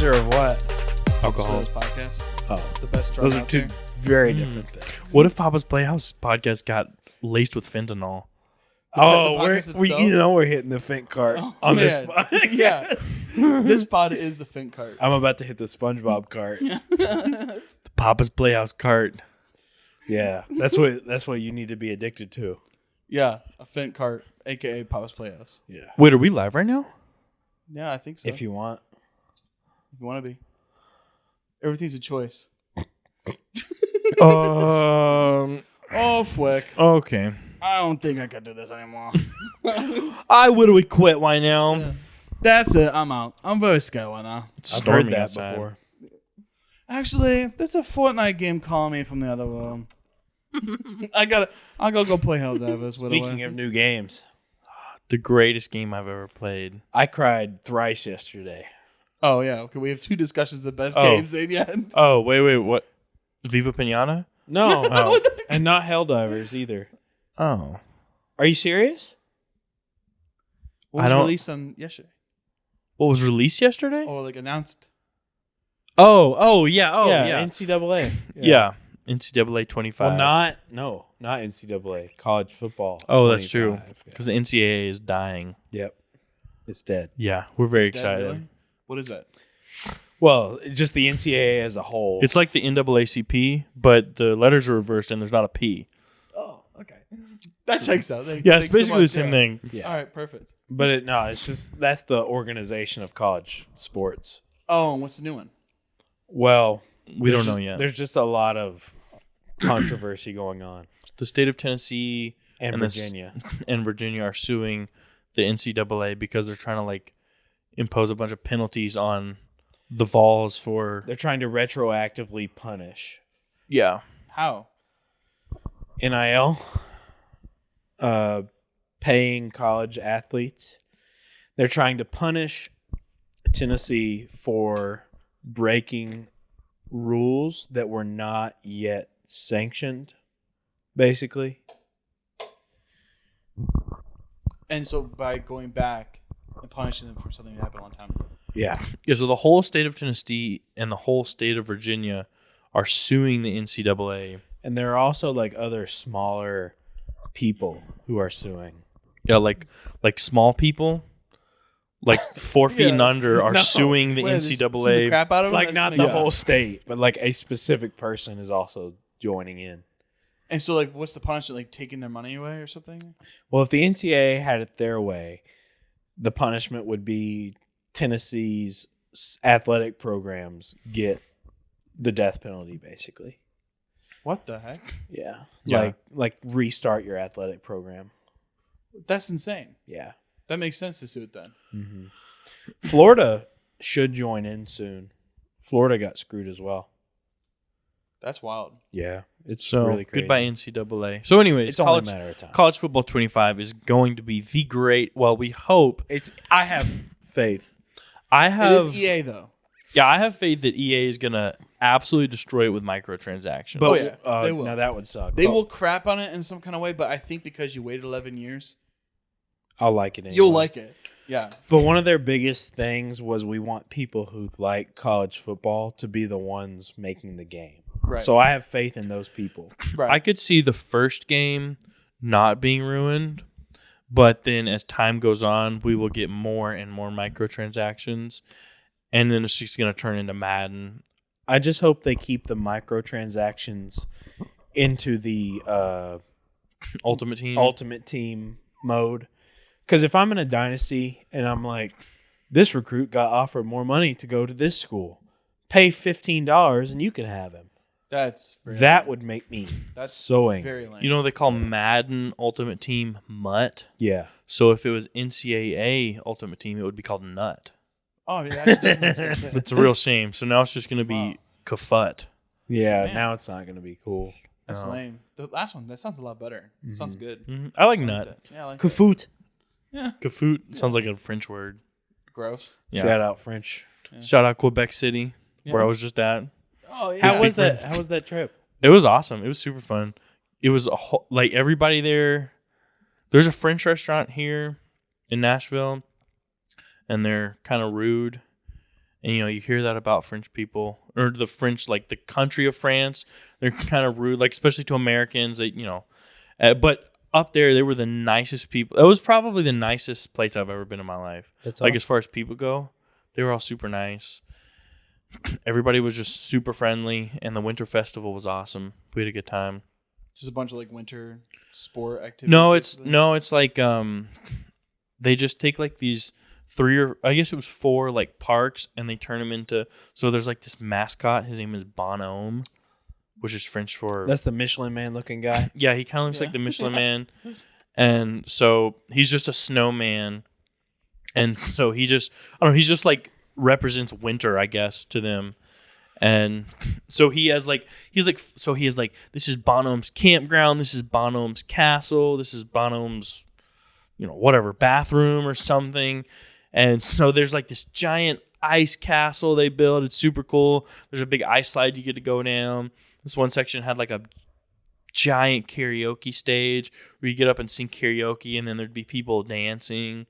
User of what? Alcohol. This podcast. Oh, The best drug those are out two there. very different things. What if Papa's Playhouse podcast got laced with fentanyl? Oh, the we're podcast we itself? you know we're hitting the Fink cart on this man. podcast. Yeah. This pod is the Fink cart. I'm about to hit the SpongeBob cart. The Papa's Playhouse cart. Yeah, that's what you need to be addicted to. Yeah, a Fink cart, aka Papa's Playhouse. Yeah, Wait, are we live right now? Yeah, I think so. if you want. If you want to be. Everything's a choice. Oh, flick. Okay. I don't think I can do this anymore. I would quit. Why now? That's it. I'm out. I'm very scared right now. It's I've heard storming that outside. before. Actually, there's a Fortnite game calling me from the other room. I'll go play Helldivers. Speaking of new games, The greatest game I've ever played. I cried thrice yesterday. Oh, yeah. Okay, we have two discussions of best Oh. games in yet. Oh, wait. What? Viva Pinata? No, Oh. and not Helldivers either. Oh. Are you serious? What I was don't- released on yesterday? What was released yesterday? Or like announced? Oh, yeah. Yeah. NCAA. Yeah. NCAA 25. Well, not NCAA. College football. Oh, that's true. 25. Because the NCAA is dying. Yep, it's dead. Yeah, we're very It's dead, excited. really? What is that? Well, just the NCAA as a whole. It's like the NAACP, but the letters are reversed and there's not a P. Oh, okay. That checks out. Yeah, it's basically the same thing. yeah, All right, perfect. but it's just that's the organization of college sports. Oh, and what's the new one? Well, We don't there's know just- yet. There's just a lot of controversy going on, The state of Tennessee and And this- Virginia. and Virginia are suing the NCAA because they're trying to impose a bunch of penalties on the Vols for They're trying to retroactively punish How? NIL, paying college athletes. They're trying to punish Tennessee for breaking rules that were not yet sanctioned, basically. And so by going back and punishing them for something that happened a long time ago. Yeah. Yeah, so the whole state of Tennessee and the whole state of Virginia are suing the NCAA. And there are also other smaller people who are suing. Yeah, like small people, 4 feet and Yeah. under, are No. suing the What, sue the NCAA. crap out of them? Like That's not the makes whole sense. state, but a specific person is also joining in. And so, what's the punishment? Taking their money away or something? Well, if the NCAA had it their way, the punishment would be Tennessee's athletic programs get the death penalty, basically. What the heck? Yeah. Yeah. Like restart your athletic program. That's insane. Yeah. That makes sense to sue it then. Mm-hmm. Florida should join in soon. Florida got screwed as well. That's wild. Yeah. It's So really crazy. goodbye NCAA. So anyways, It's only a matter of time. college football 25 is going to be the great. Well, we hope. I have faith. I It have. is EA though. Yeah, I have faith that EA is gonna absolutely destroy it with microtransactions. But yeah, they will. now that would suck. They But will crap on it in some kind of way, but I think because you waited 11 years, I'll like it anyway. you'll like it. Yeah. But one of their biggest things was we want people who like college football to be the ones making the game. Right. So I have faith in those people. right. I could see the first game not being ruined, but then as time goes on, we will get more and more microtransactions, and then it's just going to turn into Madden. I just hope they keep the microtransactions into the Ultimate Team. ultimate team mode. Because if I'm in a dynasty and I'm like, this recruit got offered more money to go to this school, pay $15 and you can have him. That's very That lame. would make me That's so angry. very lame. You know, they call Madden Ultimate Team Mutt. Yeah. So if it was NCAA Ultimate Team, it would be called Nut. Oh, yeah, that does make sense. It's a real shame. So now it's just going to be Wow. Kafut. Yeah, Man. now it's not going to be cool. That's No. lame. The last one, that sounds a lot better. It sounds good. I like I like Nut. that. Yeah, I like that. Kafoot. Yeah. Kafut sounds like a French word. Gross. Yeah. Shout out French. Shout out Quebec City, where Yeah. I was just at. Oh, yeah. How was French. that? How was that trip? It was awesome. It was super fun. It was everybody there. There's a French restaurant here in Nashville, and they're kind of rude. And, you hear that about French people, or the French, like the country of France. They're kind of rude, like especially to Americans. But up there, they were the nicest people. It was probably the nicest place I've ever been in my life. That's like awesome. as far as people go, they were all super nice. Everybody was just super friendly, and the winter festival was awesome. We had a good time. Just a bunch of like winter sport activities. It's like they just take like these 3 or I guess it was 4 like parks, and they turn them into. So there's like this mascot. His name is Bonhomme, which is French for. That's the Michelin Man looking guy. Yeah, he kind of looks like the Michelin Man, and so he's just a snowman, and so he's just like represents winter, I guess, to them. And so he has this is Bonhomme's campground, this is Bonhomme's castle, this is Bonhomme's, whatever, bathroom or something. And so there's like this giant ice castle they built. It's super cool. There's a big ice slide you get to go down. This one section had like a giant karaoke stage where you get up and sing karaoke, and then there'd be people dancing.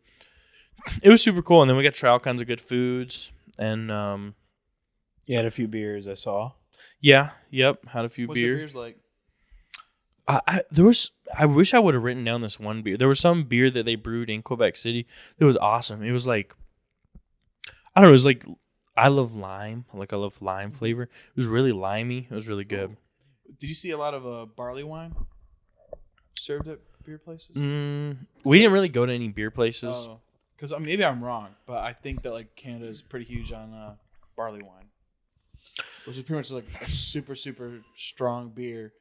It was super cool. And then we got to try all kinds of good foods. And You had a few beers, I saw. yeah, yep, had a few What's the beers. beers like? I wish I would have written down this one beer. There was some beer that they brewed in Quebec City that was awesome. It was like, I don't know, it was like, I love lime. Like I love lime flavor. It was really limey. It was really good. Did you see a lot of barley wine served at beer places? We didn't really go to any beer places. Because maybe I'm wrong, but I think that like Canada is pretty huge on barley wine, which is pretty much like a super super strong beer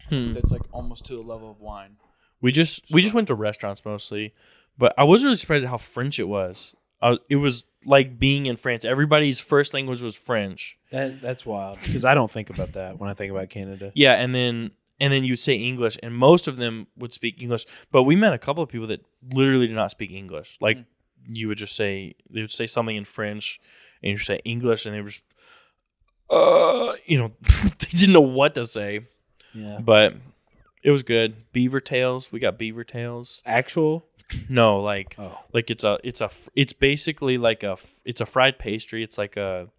that's like almost to the level of wine. We just went to restaurants mostly, but I was really surprised at how French it was. It was like being in France. Everybody's first language was French. That's wild because I don't think about that when I think about Canada. Yeah, and then you say English, and most of them would speak English. But we met a couple of people that literally did not speak English. Like they would say something in French, and you say English, and they were just, they didn't know what to say. Yeah, But it was good. Beaver tails. We got beaver tails. actual. No, like Oh. it's basically like it's a fried pastry. It's like a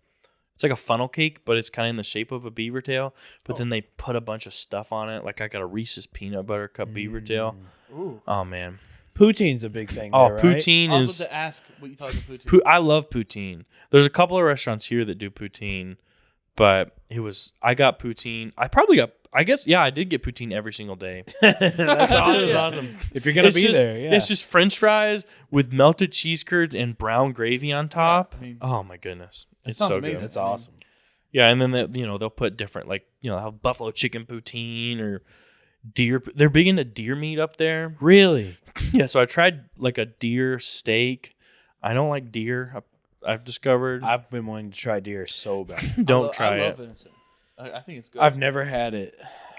funnel cake, but it's kind of in the shape of a beaver tail. But then they put a bunch of stuff on it. Like I got a Reese's peanut butter cup beaver tail. Ooh. Oh man. Poutine's a big thing. Oh, there, right? poutine I was is. about to ask what you thought of poutine. I love poutine. There's a couple of restaurants here that do poutine, but I got poutine. I did get poutine every single day. That's awesome. Awesome. If you're gonna It's be just- there, yeah. It's just French fries with melted cheese curds and brown gravy on top. I mean, Oh my goodness, it's sounds so amazing. good. That's awesome. Yeah, and then they'll put different have buffalo chicken poutine or deer. They're big into deer meat up there. Really? Yeah, so I tried like a deer steak. I don't like deer. I've discovered. I've been wanting to try deer so bad. Don't try I love it. venison. I think it's good. I've never had it.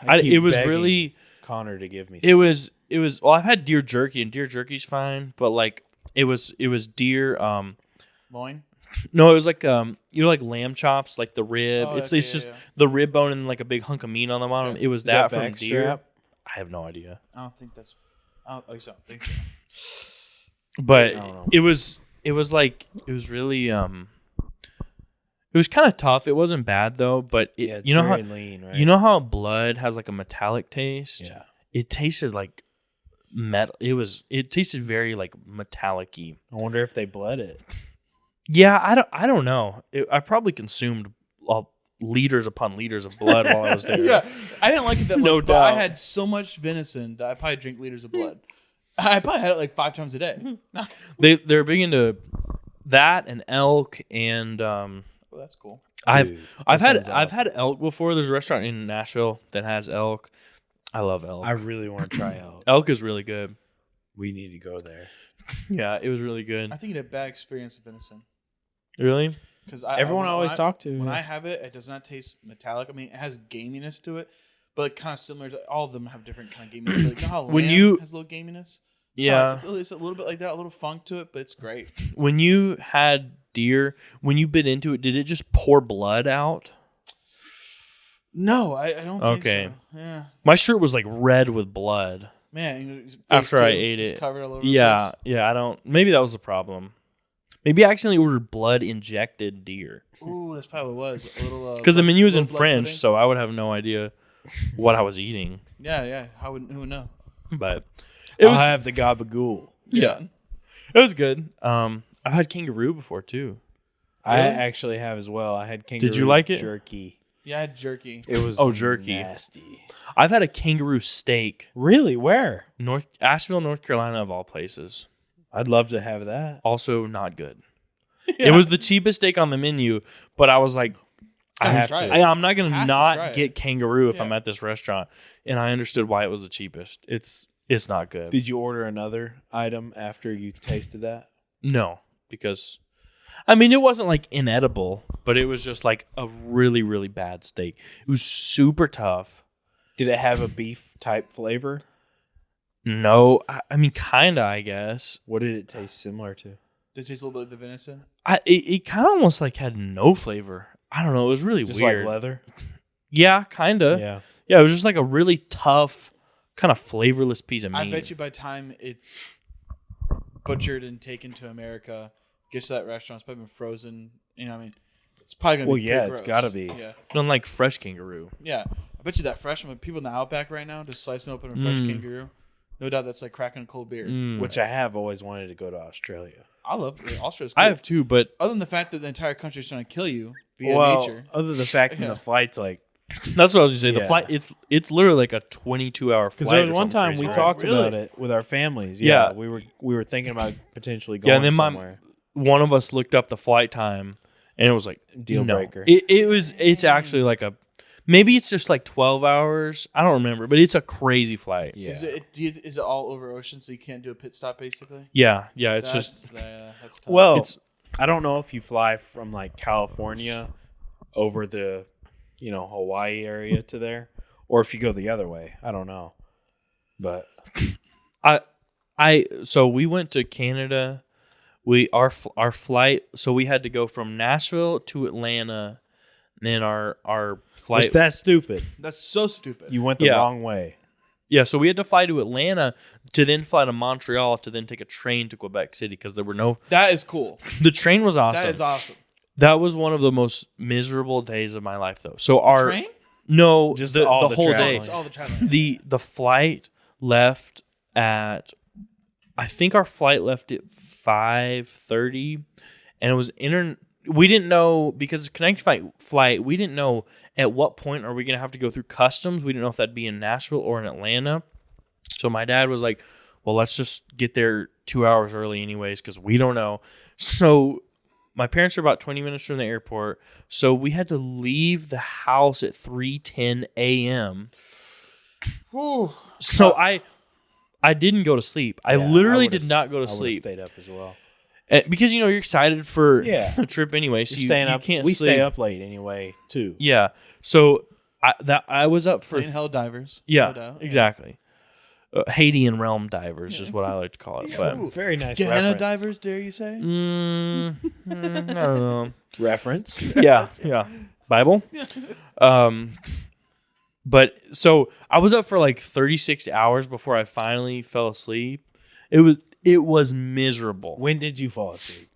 I keep It was begging really. Connor to give me. It was. Well, I've had deer jerky, and deer jerky's fine, but like it was deer. Loin? No, it was like like lamb chops, like the rib. Oh, It's okay, just yeah. the rib bone and like a big hunk of meat on the bottom. Okay. It was Is that from back deer. strap? I have no idea, I don't think that's. I don't think so. but I don't know. it was really it was kind of tough. It wasn't bad though, but Yeah, it's you know how very lean, right? you know how blood has like a metallic taste. Yeah. It tasted like metal. It tasted very like metallic-y. I wonder if they bled it. Yeah, I don't know. I probably consumed liters upon liters of blood while I was there. Yeah, I didn't like it that much, No but I doubt. had so much venison that I probably drink liters of blood. I probably had it like 5 times a day. They're big into that and elk and Well, that's cool. Dude, I've that sounds had awesome. elk before. There's a restaurant in Nashville that has elk. I love elk. I really want to try elk. Elk is really good. We need to go there. Yeah, it was really good. I think you had a bad experience with venison. Really? Because Everyone I always talk to. When I have it, it does not taste metallic. I mean, it has gaminess to it, but like kind of similar to all of them have different kind of gaminess. Like, you know how When lamb you- has a little gaminess? Yeah. It's a little bit like that, a little funk to it, but it's great. When you had deer, when you bit into it, did it just pour blood out? No, I don't think Okay. so. Yeah. My shirt was like red with blood. Man, his face After I too, ate just it. covered all over the Yeah, place. yeah. I don't. Maybe that was the problem. Maybe I accidentally ordered blood injected deer. Ooh, that's probably what it was. A little Because the menu was in little blood French, pudding. so I would have no idea what I was eating. Yeah. Who would know? But it I'll was have the gabagool. yeah, it was good. I've had kangaroo before too. I Really? actually have as well. I had kangaroo you like it? jerky. Yeah, I had jerky. It was jerky. nasty. I've had a kangaroo steak. Really? Where? Asheville, North Carolina, of all places. I'd love to have that. Also not good. Yeah. It was the cheapest steak on the menu, but I was like, I have have tried to. it. I'm not gonna Have to not try it. get kangaroo if Yeah. I'm at this restaurant, and I understood why it was the cheapest. It's not good. Did you order another item after you tasted that? No, because I mean it wasn't like inedible, but it was just like a really really bad steak. It was super tough. Did it have a beef type flavor? No, I mean kinda, I guess. What did it taste similar to? Did it taste a little bit like the venison? It kind of almost like had no flavor. I don't know. It was really Just weird. like leather? Yeah, kinda. Yeah. Yeah, it was just like a really tough, kind of flavorless piece of meat. I bet you by the time it's butchered and taken to America, gets to that restaurant, it's probably been frozen. You know what I mean? It's probably going to be pretty it's gross. gotta be. Yeah. Unlike fresh kangaroo. Yeah. I bet you that fresh one, people in the Outback right now, just slicing open a fresh kangaroo. No doubt that's like cracking a cold beer. Which I have always wanted to go to Australia. I love it. Australia's cool. I have two, but Other than the fact that the entire country is trying to kill you via Well, nature. other than the fact that Yeah. the flight's like, that's what I was gonna say. The Yeah. flight, it's literally like a 22-hour flight. because there or was one something time crazy we like talked Really? about it with our families. Yeah. we were thinking about potentially going Yeah, and then somewhere. one of us looked up the flight time, and it was like Deal no. breaker. It's actually like maybe it's just like 12 hours. I don't remember, but it's a crazy flight. Yeah. Is it all over ocean so you can't do a pit stop basically? Yeah. It's just that's tough. Well, it's I don't know if you fly from like California over the, Hawaii area to there, or if you go the other way. I don't know, but so we went to Canada. Our flight. So we had to go from Nashville to Atlanta. And then our flight. was that stupid? that's so stupid. You went the Yeah. wrong way. Yeah, so we had to fly to Atlanta to then fly to Montreal to then take a train to Quebec City because there were no. That is cool. The train was awesome. That is awesome. That was one of the most miserable days of my life, though. So our Train? no, Just the all the whole travel. day. It's all the traveling. The flight left at, I think our flight left at 5:30, and it was we didn't know because it's connecting flight. We didn't know at what point are we going to have to go through customs. We didn't know if that'd be in Nashville or in Atlanta. So my dad was like, "Well, let's just get there 2 hours early, anyways, because we don't know." So my parents are about 20 minutes from the airport, so we had to leave the house at 3:10 a.m. Whew. So I didn't go to sleep. I Yeah, literally would've- did not go I to would've sleep stayed up as well. because you're excited for Yeah. the trip anyway. So You're you, staying you up. can't We sleep. stay up late anyway too. Yeah. So I was up for Playing hell divers. yeah, no doubt. exactly. Haitian realm divers is what I like to call it. But Ooh. Very nice Gehenna reference. divers, dare you say? I don't know. Reference. Yeah. Bible. But so I was up for like 36 hours before I finally fell asleep. It was miserable When did you fall asleep?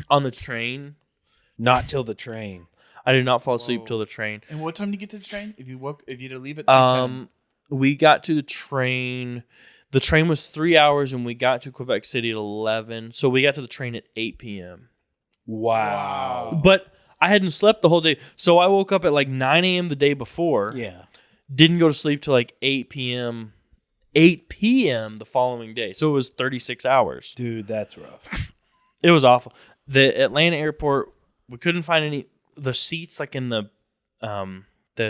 on the train. Not till the train. I did not fall asleep Whoa. till the train. And what time did you get to the train? If you had to leave at 3:10? We got to the train. The train was 3 hours, and we got to Quebec City at 11. So we got to the train at 8 p.m. Wow. But I hadn't slept the whole day, so I woke up at like 9 a.m. the day before. Yeah. Didn't go to sleep till like 8 p.m. 8 p.m. the following day. So it was 36 hours. Dude, that's rough. It was awful. The Atlanta airport, we couldn't find any the seats like in the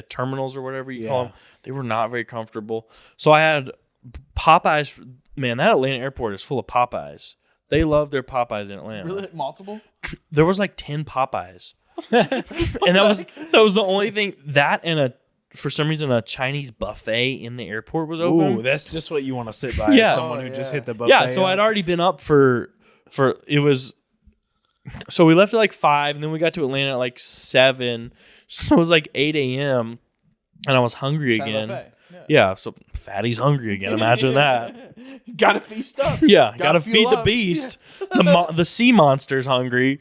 terminals or whatever you call them. They were not very comfortable. So I had Popeyes. Man, that Atlanta airport is full of Popeyes. They love their Popeyes in Atlanta. Really? Multiple? There was like 10 Popeyes. And that was the only thing. That and for some reason a Chinese buffet in the airport was open. Ooh, that's just what you want to sit by. Yeah. Someone Oh, who just yeah. hit the buffet. Yeah, so I'd already been up for it was. So we left at like 5, and then we got to Atlanta at like 7. So it was like 8 a.m. and I was hungry China again. buffet. Yeah, so Fatty's hungry again. Imagine that. Gotta feast up. Yeah, gotta fuel feed the up. beast. The sea monster's hungry.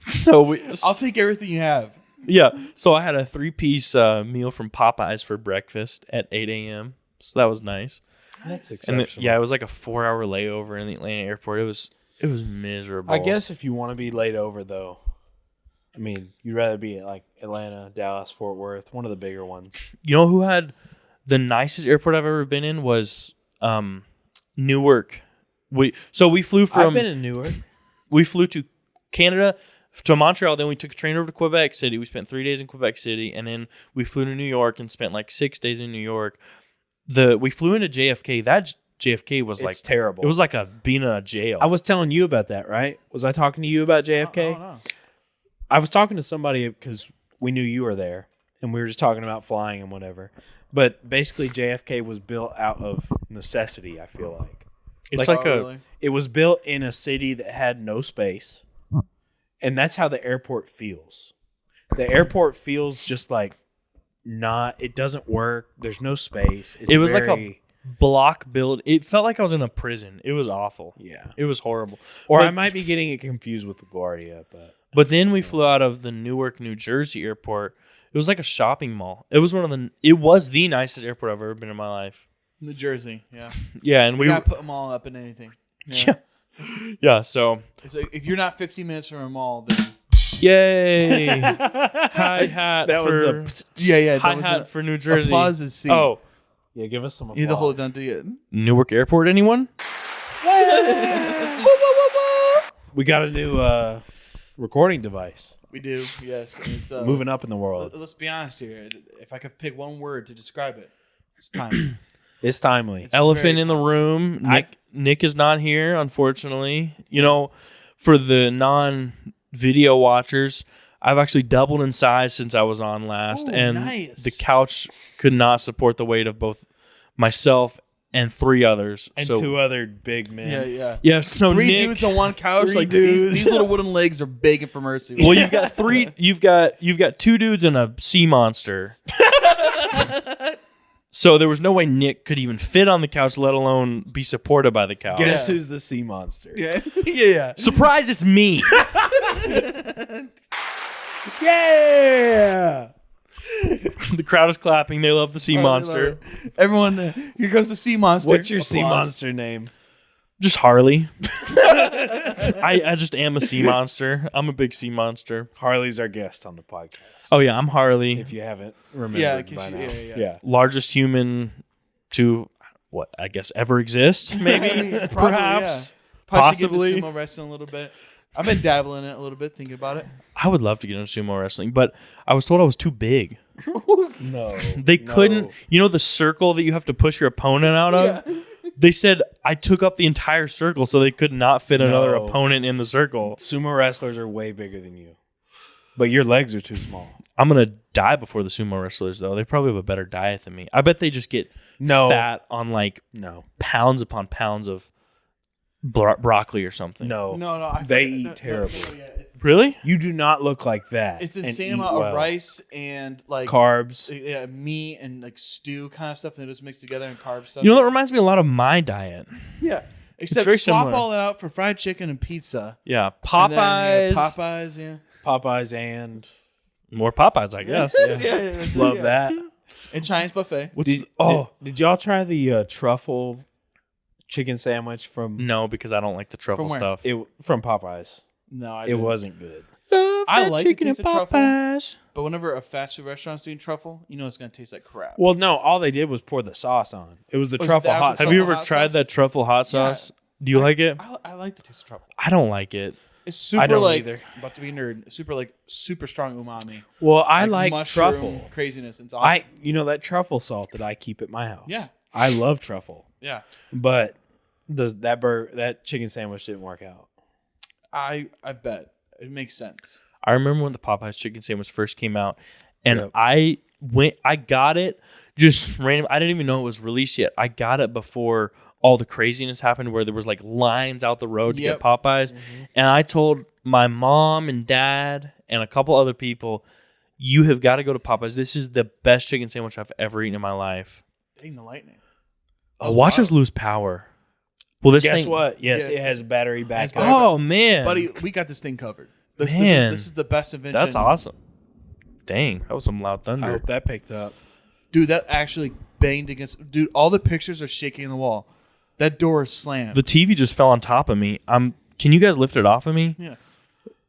So I'll take everything you have. yeah. So I had a 3-piece meal from Popeyes for breakfast at 8 a.m. So that was nice. That's And exceptional. it was like a 4-hour layover in the Atlanta airport. It was miserable. I guess if you want to be laid over, though, I mean, you'd rather be at like Atlanta, Dallas, Fort Worth, one of the bigger ones. You know who had the nicest airport I've ever been in was Newark. We flew from. I've been in Newark. We flew to Canada, to Montreal. Then we took a train over to Quebec City. We spent 3 days in Quebec City, and then we flew to New York and spent like 6 days in New York. We flew into JFK. That JFK was It's terrible. It was like being in a jail. I was telling you about that, right? Was I talking to you about JFK? No. I was talking to somebody because we knew you were there, and we were just talking about flying and whatever. But basically, JFK was built out of necessity, I feel like. It's Really? It was built in a city that had no space, and that's how the airport feels. The airport feels just like it doesn't work. There's no space. It was like a block build. It felt like I was in a prison. It was awful. Yeah. It was horrible. Or But- I might be getting it confused with LaGuardia, But then we flew out of the Newark, New Jersey airport. It was like a shopping mall. It was the nicest airport I've ever been in my life. New Jersey, yeah. Yeah, and We we gotta put them all up in anything. yeah. Yeah, so It's like, if you're not 15 minutes from a mall, then yay. Hi hat That was for the yeah. hi hat for New Jersey. Applause is C. Oh, Yeah, give us some applause. you need to hold it down to it. Newark Airport, anyone? We got a new recording device. We do, yes. And it's Moving up in the world. Let's be honest here. If I could pick one word to describe it, it's time. It's timely. Elephant very in the room. Nick is not here, unfortunately. You know, for the non-video watchers, I've actually doubled in size since I was on last, Ooh, and nice. the couch could not support the weight of both myself and 3 others. And so, 2 other big men. Yeah. yeah, so 3 Nick, dudes on one couch. 3 Like dudes. these little wooden legs are begging for mercy. well, you've got 3. You've got 2 dudes and a sea monster. So there was no way Nick could even fit on the couch, let alone be supported by the couch. Guess Yeah. who's the sea monster? yeah, yeah. Surprise! It's me. Yeah! The crowd is clapping. They love the sea Oh, monster. Everyone, here goes the sea monster. What's your sea Applause. monster name? Just Harley. I just am a sea monster. I'm a big sea monster. Harley's our guest on the podcast. Oh yeah, I'm Harley. If you haven't remembered Yeah, by 'cause now. yeah. Largest human to what I guess ever exist. Maybe, I mean, probably, perhaps, yeah. Probably possibly. should get into sumo wrestling a little bit. I've been dabbling in it a little bit, thinking about it. I would love to get into sumo wrestling, but I was told I was too big. No. They couldn't. You know the circle that you have to push your opponent out of. Yeah. They said I took up the entire circle, so they could not fit another No. opponent in the circle. Sumo wrestlers are way bigger than you. But your legs are too small. I'm gonna die before the sumo wrestlers, though. They probably have a better diet than me. I bet they just get No. fat on like No. pounds upon pounds of broccoli or something. No. No. They eat terribly. Really? You do not look like that. It's and insane eat amount well. of rice and like Carbs. yeah, meat and like stew kind of stuff, and they just mix together and carb stuff. You know, that reminds me a lot of my diet. Yeah. Except very swap similar. all that out for fried chicken and pizza. Yeah, And Popeyes. then, Popeyes, yeah. Popeyes and More Popeyes, I guess. yeah, that's it, love yeah. that. And Chinese buffet. What's Did, the- did y'all try the truffle chicken sandwich from no, because I don't like the truffle where? stuff. from Popeyes? No, I It didn't. wasn't good. I like the taste of truffle. Popeyes. But whenever a fast food restaurant's doing truffle, you know it's gonna taste like crap. Well, no, all they did was pour the sauce on. It was the Was truffle the actual hot sauce. Have you Truffle ever hot tried sauce? that truffle hot sauce? Do you like it? I like the taste of truffle. I don't like it. It's super don't like either. about to be a nerd. Super strong umami. Well, I like mushroom truffle. craziness. It's awesome. That truffle salt that I keep at my house. Yeah. I love truffle, yeah. but that chicken sandwich didn't work out. I bet it makes sense. I remember when the Popeyes chicken sandwich first came out, and Yep. I got it just random. I didn't even know it was released yet. I got it before all the craziness happened, where there was like lines out the road to Yep. get Popeyes, and I told my mom and dad and a couple other people, "You have got to go to Popeyes. This is the best chicken sandwich I've ever eaten in my life." Dang the lightning. Watch us lose power. Well, this Guess thing. what? Yes, Yeah, it has battery backup. Oh man, Buddy, we got this thing covered. This is the best invention. that's awesome. Dang, that was some loud I thunder. hope that picked up. Dude, that actually banged against... Dude, all the pictures are shaking in the wall. That door is slammed. The TV just fell on top of me. Can you guys lift it off of me? Yeah.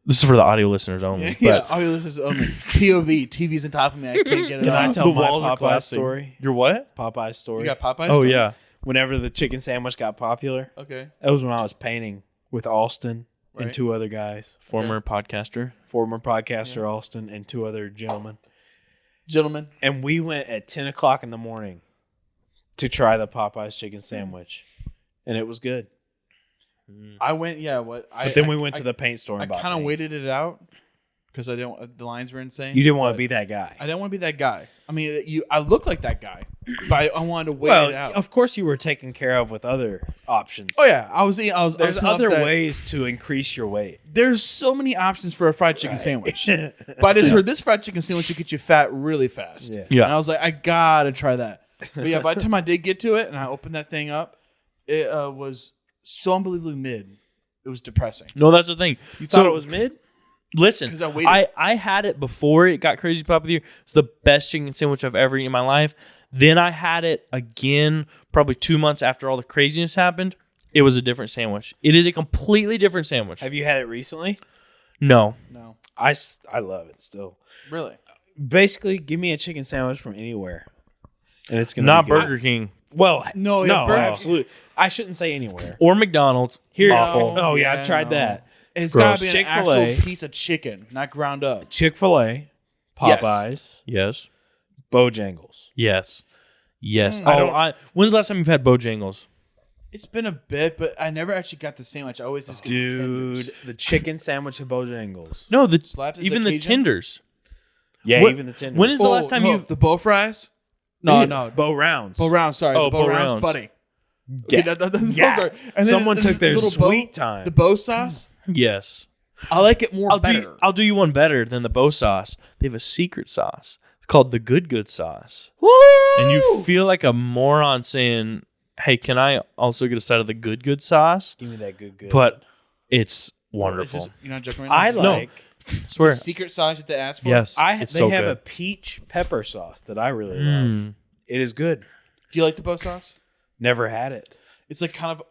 This is for the audio listeners only. Yeah, but all this is only POV. TV's on top of me. I can't get it Can I off. tell The my walls are Popeye collapsing. story? Your what? Popeye story. You got Popeye? Oh story? yeah. Whenever the chicken sandwich got popular, Okay. that was when I was painting with Austin and Right. 2 other guys. Former podcaster. Former podcaster Austin and 2 other gentlemen. Gentlemen. And we went at 10 o'clock in the morning to try the Popeye's chicken sandwich. And it was good. I went, yeah, what? But then we went to the paint store and I bought kind of paint. waited it out because I didn't. The lines were insane. You didn't want to but be that guy. I didn't want to be that guy. I mean, I look like that guy, but I wanted to wait it out. of course you were taken care of with other options. Oh yeah, I was. There's coming up other that- ways to increase your weight. There's so many options for a fried chicken sandwich. But I just heard this fried chicken sandwich will get you fat really fast. Yeah. Yeah. And I was like, I gotta try that. But yeah, by the time I did get to it and I opened that thing up, it was so unbelievably mid. It was depressing. No, that's the thing. You thought it was mid? Listen, 'Cause I waited. I had it before it got crazy popular. It's the best chicken sandwich I've ever eaten in my life. Then I had it again probably 2 months after all the craziness happened. It was a different sandwich. It is a completely different sandwich. Have you had it recently? No. No, I love it still. really. Basically, give me a chicken sandwich from anywhere. And it's going to Not be good. Burger King Well, No, yeah, Burger- absolutely. I shouldn't say anywhere. or McDonald's. Here, Awful. Oh, yeah, Yeah, I've tried no. that. It's Gross. gotta be an Chick-fil-A. actual piece of chicken, not ground up. Chick-fil-A, Popeyes, Yes. Bojangles. Yes. Yes. I don't- When's the last time you've had Bojangles? It's been a bit, but I never actually got the sandwich. I always just get the Dude, tenders. the chicken sandwich at Bojangles. No, Slapped as even a the Cajun? tenders. Yeah, What- even the tenders. when is the last time no, you've- the bow fries? No, no, Bo Rounds. bow rounds. Sorry, Oh, the bow bow rounds, rounds. buddy. Yeah. Okay, those Yeah. are- and then Someone the took their little sweet bow, time. The bow sauce. Yes. I like it more better. I'll do you one better than the bow sauce. They have a secret sauce. It's called the good sauce. Woo! And you feel like a moron saying, "Hey, can I also get a side of the good sauce?" Give me that good. But it's It's wonderful. just, you're not joking right now? I It's like. it's swear. a secret sauce you have to ask for. Yes. They it's so have good. a peach pepper sauce that I really love. Mm. It is good. Do you like the bow sauce? Never had it. It's like kind of.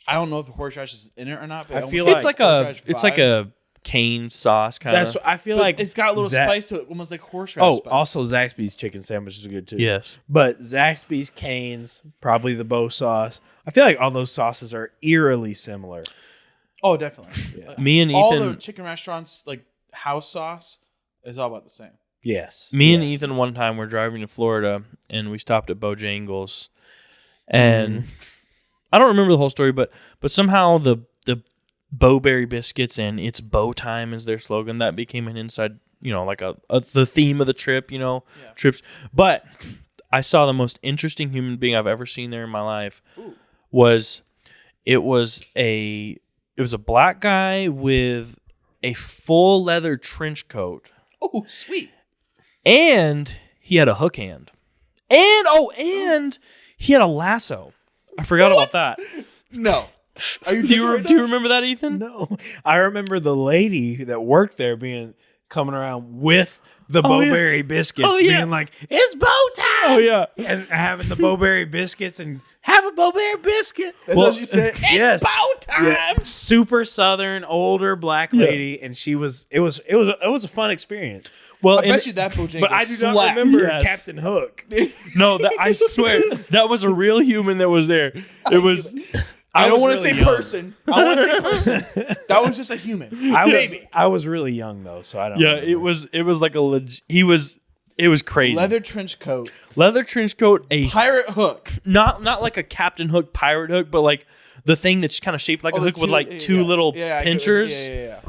I don't know if horseradish is in it or not. But I almost feel got It's like a horseradish it's vibe. cane sauce kind That's. of. I feel But like it's got a little Za- spice to it, almost like horseradish. Oh, spice. also Zaxby's chicken sandwich is good too. Yes. But Zaxby's, Cane's, probably the Bo sauce. I feel like all those sauces are eerily similar. Oh, definitely. Yeah. Me and all Ethan the chicken restaurants, like house sauce, is all about the same. Yes. Me and Yes. Ethan one time were driving to Florida and we stopped at Bojangles, and I don't remember the whole story, but somehow the Bowberry biscuits and it's bow time is their slogan. That became an inside, like the theme of the trip, Yeah. trips. But I saw the most interesting human being I've ever seen there in my life. Ooh. It was a black guy with a full leather trench coat. Oh, sweet. And he had a hook hand. And he had a lasso. I forgot about that. No. Are you Do joking you, right do you now? remember that, Ethan? No, I remember the lady that worked there coming around with the Oh, yeah. Bowberry biscuits, Oh, yeah. being like, "It's bow time!" Oh, yeah. and having the Bowberry biscuits and have a Bowberry biscuit. That's what you said. It's Yes. bow time. Yeah. Super Southern, older black lady, and she was. It was a fun experience. Well, I bet you that Bojangles But I do not slapped. remember Yes. Captain Hook. no, I swear, that was a real human that was there. It was... I don't was want to really say young. person. I want to say person. That was just a human. I was really young though, so I don't. Yeah, remember. it was like a legit... It was crazy. Leather trench coat, Leather trench coat, pirate hook. not like a Captain Hook pirate hook, but like the thing that's kind of shaped like a Oh, the hook with two- like two yeah, little yeah, I get what you- pinchers. Yeah.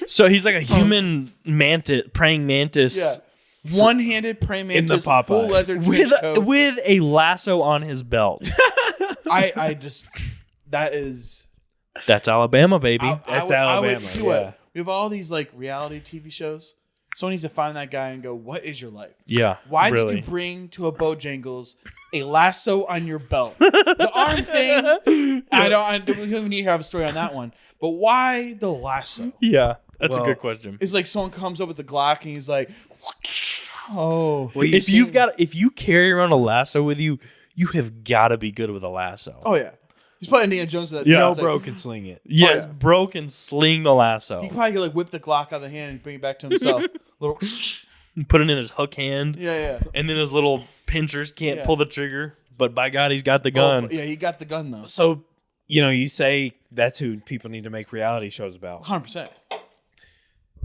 So he's like a human praying mantis. Yeah. One-handed praying In the mantis, full Popeyes. leather trench With coat. with a lasso on his belt. I just that is. That's Alabama, baby. That's I would Alabama, do yeah. it. We have all these like reality TV shows. Someone needs to find that guy and go, what is your life? Yeah. Why really. did you bring to a Bojangles a lasso on your belt? The arm thing, I don't even need to have a story on that one. But why the lasso? Yeah, that's a good question. It's like someone comes up with the Glock and he's like, oh. Well, if you carry around a lasso with you, you have got to be good with a lasso. Oh, yeah. He's probably Indiana Jones. That No bro can sling it. Yeah, bro can sling the lasso. He probably could like whip the Glock out of the hand and bring it back to himself. Little, Put it in his hook hand. yeah. And then his little pinchers can't pull the trigger. But by God, he's got the gun. Yeah, he got the gun though. So, you say that's who people need to make reality shows about. 100%.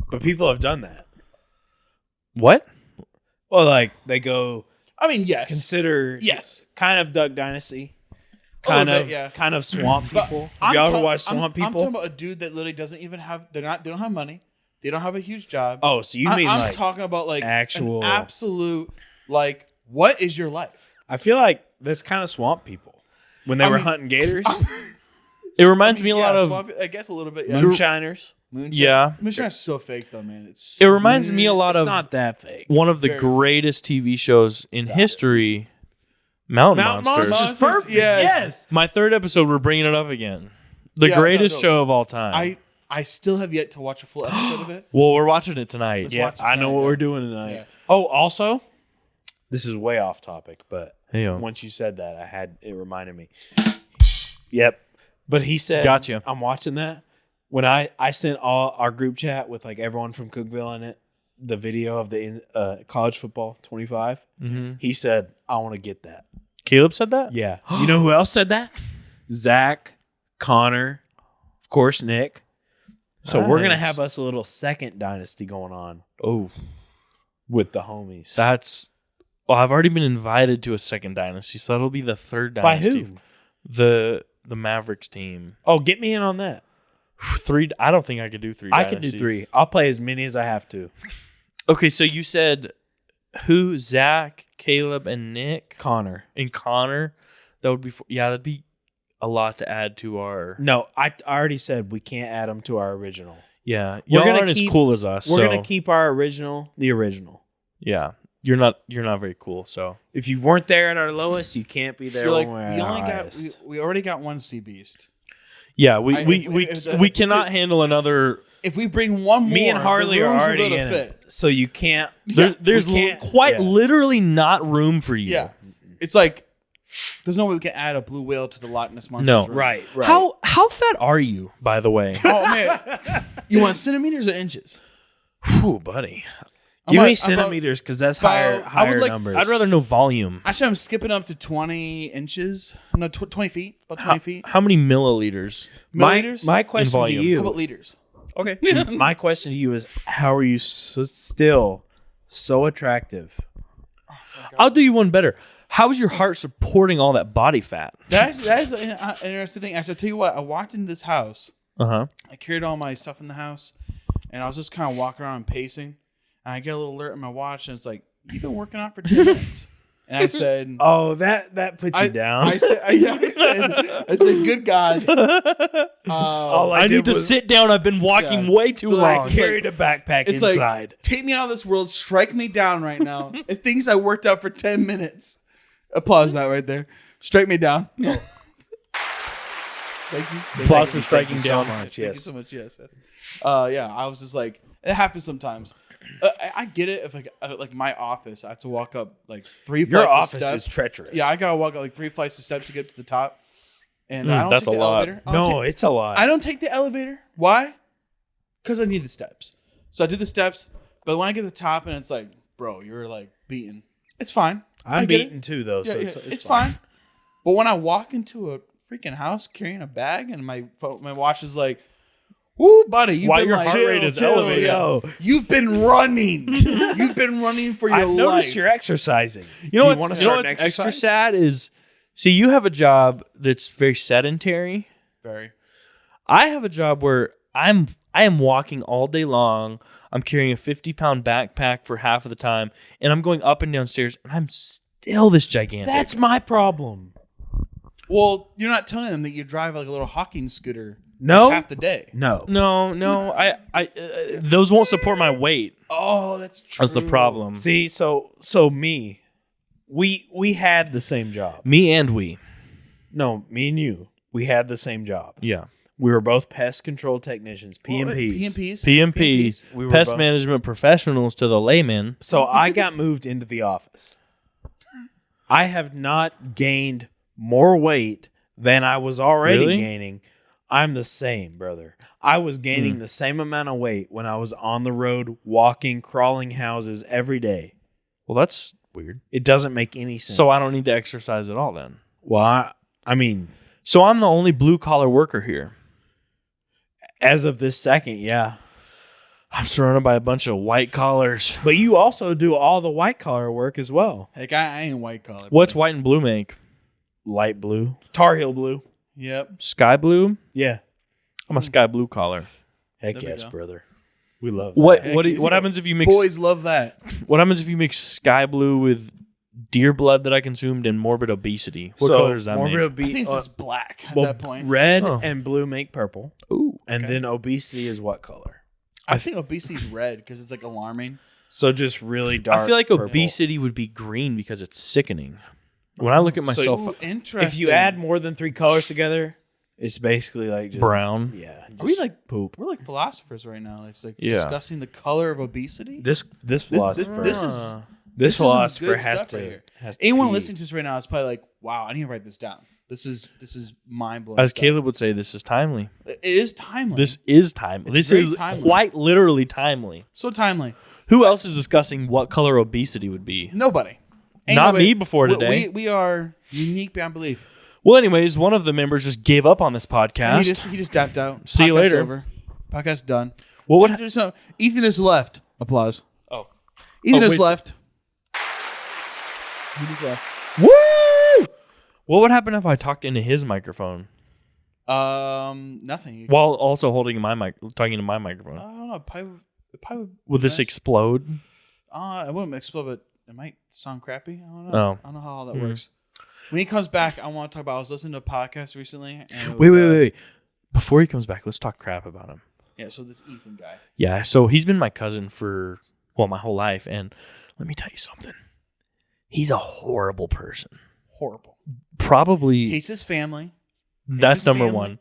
But people have done that. What? Well, like they go. I mean, yes. Consider kind of Duck Dynasty. Kind of Swamp People. Have y'all ever watched Swamp People? I'm talking about a dude that literally doesn't even have. They don't have money. They don't have a huge job. Oh, so you mean I'm talking about like actual an absolute like what is your life? I feel like that's kind of Swamp People when they were hunting gators. It reminds me a lot of Swamp, I guess a little bit. Yeah. Moonshiners. Yeah, Moonshiner's so fake though, man. It reminds me a lot of not that fake. One of the greatest TV shows in history. Mountain Monsters. Is perfect. Yes. My third episode, we're bringing it up again. The greatest show of all time. I still have yet to watch a full episode of it. Well, we're watching it tonight. I know what we're doing tonight. Yeah. Oh, also, this is way off topic, but once you said that, it reminded me. Yep. But he said, "Gotcha." I'm watching that. When I sent all our group chat with like everyone from Cookeville in it, the video of the college football 25. Mm-hmm. He said, "I want to get that." Caleb said that? Yeah. You know who else said that? Zach, Connor, of course, Nick. So we're going to have us a little second dynasty going on. Oh. With the homies. I've already been invited to a second dynasty, so that'll be the third dynasty. By who? The Mavericks team. Oh, get me in on that. 3. I don't think I could do 3 dynasties. I could do 3. I'll play as many as I have to. Okay, so you said who? Zach, Caleb, and Nick? Connor. And Connor? That would be... that'd be a lot to add to our... No, I already said we can't add them to our original. Yeah. Y'all aren't as cool as us. We're going to keep our original the original. Yeah. You're not very cool, so... If you weren't there at our lowest, you can't be there when we're at our highest. We already got one sea beast. Yeah, we cannot handle another... If we bring one more, me and Harley are already in it, so you can't. There's literally not room for you. Yeah, it's like there's no way we can add a blue whale to the Loch Ness monster. No, right. How fat are you, by the way? Oh man, you want centimeters or inches? Whew, buddy. Give me centimeters because that's higher numbers. I'd rather know volume. Actually, I'm skipping up to 20 inches. No, 20 feet. About 20 feet. How many milliliters? Milliliters? My question to you. How about liters? Okay. My question to you is, how are you still so attractive? I'll do you one better. How is your heart supporting all that body fat? That's an interesting thing. Actually, I'll tell you what. I walked into this house. I carried all my stuff in the house, and I was just kind of walking around and pacing. And I get a little alert on my watch, and it's like, "You've been working out for 10 minutes." And I said, "Oh, that put you down." I said, "Good God!" I need to sit down. I've been walking way too long. I carried a backpack inside. Like, take me out of this world. Strike me down right now. It's things I worked out for 10 minutes. Applause that right there. Strike me down. No. Thank you. Applause for striking down. So much. Thank you so much. Yes. I was just like, it happens sometimes. I get it if like my office, I have to walk up like 3 flights of steps. Your office is treacherous. Yeah, I gotta walk up like 3 flights of steps to get to the top. And I don't that's take the a lot. elevator. No, it's a lot. I don't take the elevator. Why? Because I need the steps. So I do the steps, but when I get to the top and it's like, bro, you're like beaten. It's fine. I'm beaten too though, so it's fine. But when I walk into a freaking house carrying a bag and my watch is like, "Woo, buddy, you've been your like, heart rate is elevated. Yo. You've been running. You've been running for your I've life. noticed you're exercising. You know Do what's start an extra exercise? sad is, see, you have a job that's very sedentary. Very. I have a job where I am walking all day long. I'm carrying a 50-pound backpack for half of the time, and I'm going up and down stairs, and I'm still this gigantic. That's my problem. Well, you're not telling them that you drive like a little hawking scooter. No, half the day. no. No, those won't support my weight. Oh, that's true. That's the problem. See, so me, we had the same job. Me and we. No, me and you, we had the same job. Yeah. We were both pest control technicians, PMPs. PMPs. We were Pest both- management professionals to the layman. So I got moved into the office. I have not gained more weight than I was already Really? gaining. I'm the same, brother. I was gaining the same amount of weight when I was on the road, walking, crawling houses every day. Well, that's weird. It doesn't make any sense. So I don't need to exercise at all then. Well, I mean, So I'm the only blue collar worker here. as of this second, yeah. I'm surrounded by a bunch of white collars. But you also do all the white collar work as well. Heck, I ain't white collar. What's white and blue make? Light blue. Tar Heel blue. Yep. Sky blue? Yeah. I'm a sky blue collar. Heck There we yes, go. brother. We love What that. what happens if you mix Boys love that. what happens if you mix sky blue with deer blood that I consumed and morbid obesity? What color does that morbid make? I obesity. think this is black at well, that point. red Oh. and blue make purple. Ooh. And Okay. then obesity is what color? I think obesity is red because it's like alarming. So just really dark. I feel like purple. obesity would be green because it's sickening. When I look at myself, Ooh, interesting. If you add more than 3 colors together, it's basically like just brown. Yeah. Are we like poop? We're like philosophers right now. It's like Yeah. discussing the color of obesity. this philosopher this is- this this is some philosopher good has stuff to right here. has to Anyone pee. listening to this right now is probably like, "Wow, I need to write this down. This is mind blowing." As Caleb would say, this is timely. It is timely. This is timely. It's This very is timely. quite literally timely. so timely. Who else is discussing what color obesity would be? Nobody. Ain't Not nobody- me before today. We are unique beyond belief. Well, anyways, one of the members just gave up on this He podcast. just dapped out. See you Podcast's later. Over. Podcast done. What would Ethan is left. Applause. Oh. Ethan Oh, is wait. left. He just left. Woo? What would happen if I talked into his microphone Nothing. while also holding my mic, talking to my microphone? I don't know. It probably Would this nice. explode? It wouldn't explode, but it might sound crappy. I don't know. Oh. I don't know how all that works. When he comes back, I want to talk about. I was listening to a podcast recently. And it Wait, was, wait. Before he comes back, let's talk crap about him. Yeah. So this Ethan guy. Yeah, so he's been my cousin for, well, my whole life. And let me tell you something. He's a horrible person. Horrible. Probably, Hates his family. that's his number family. one.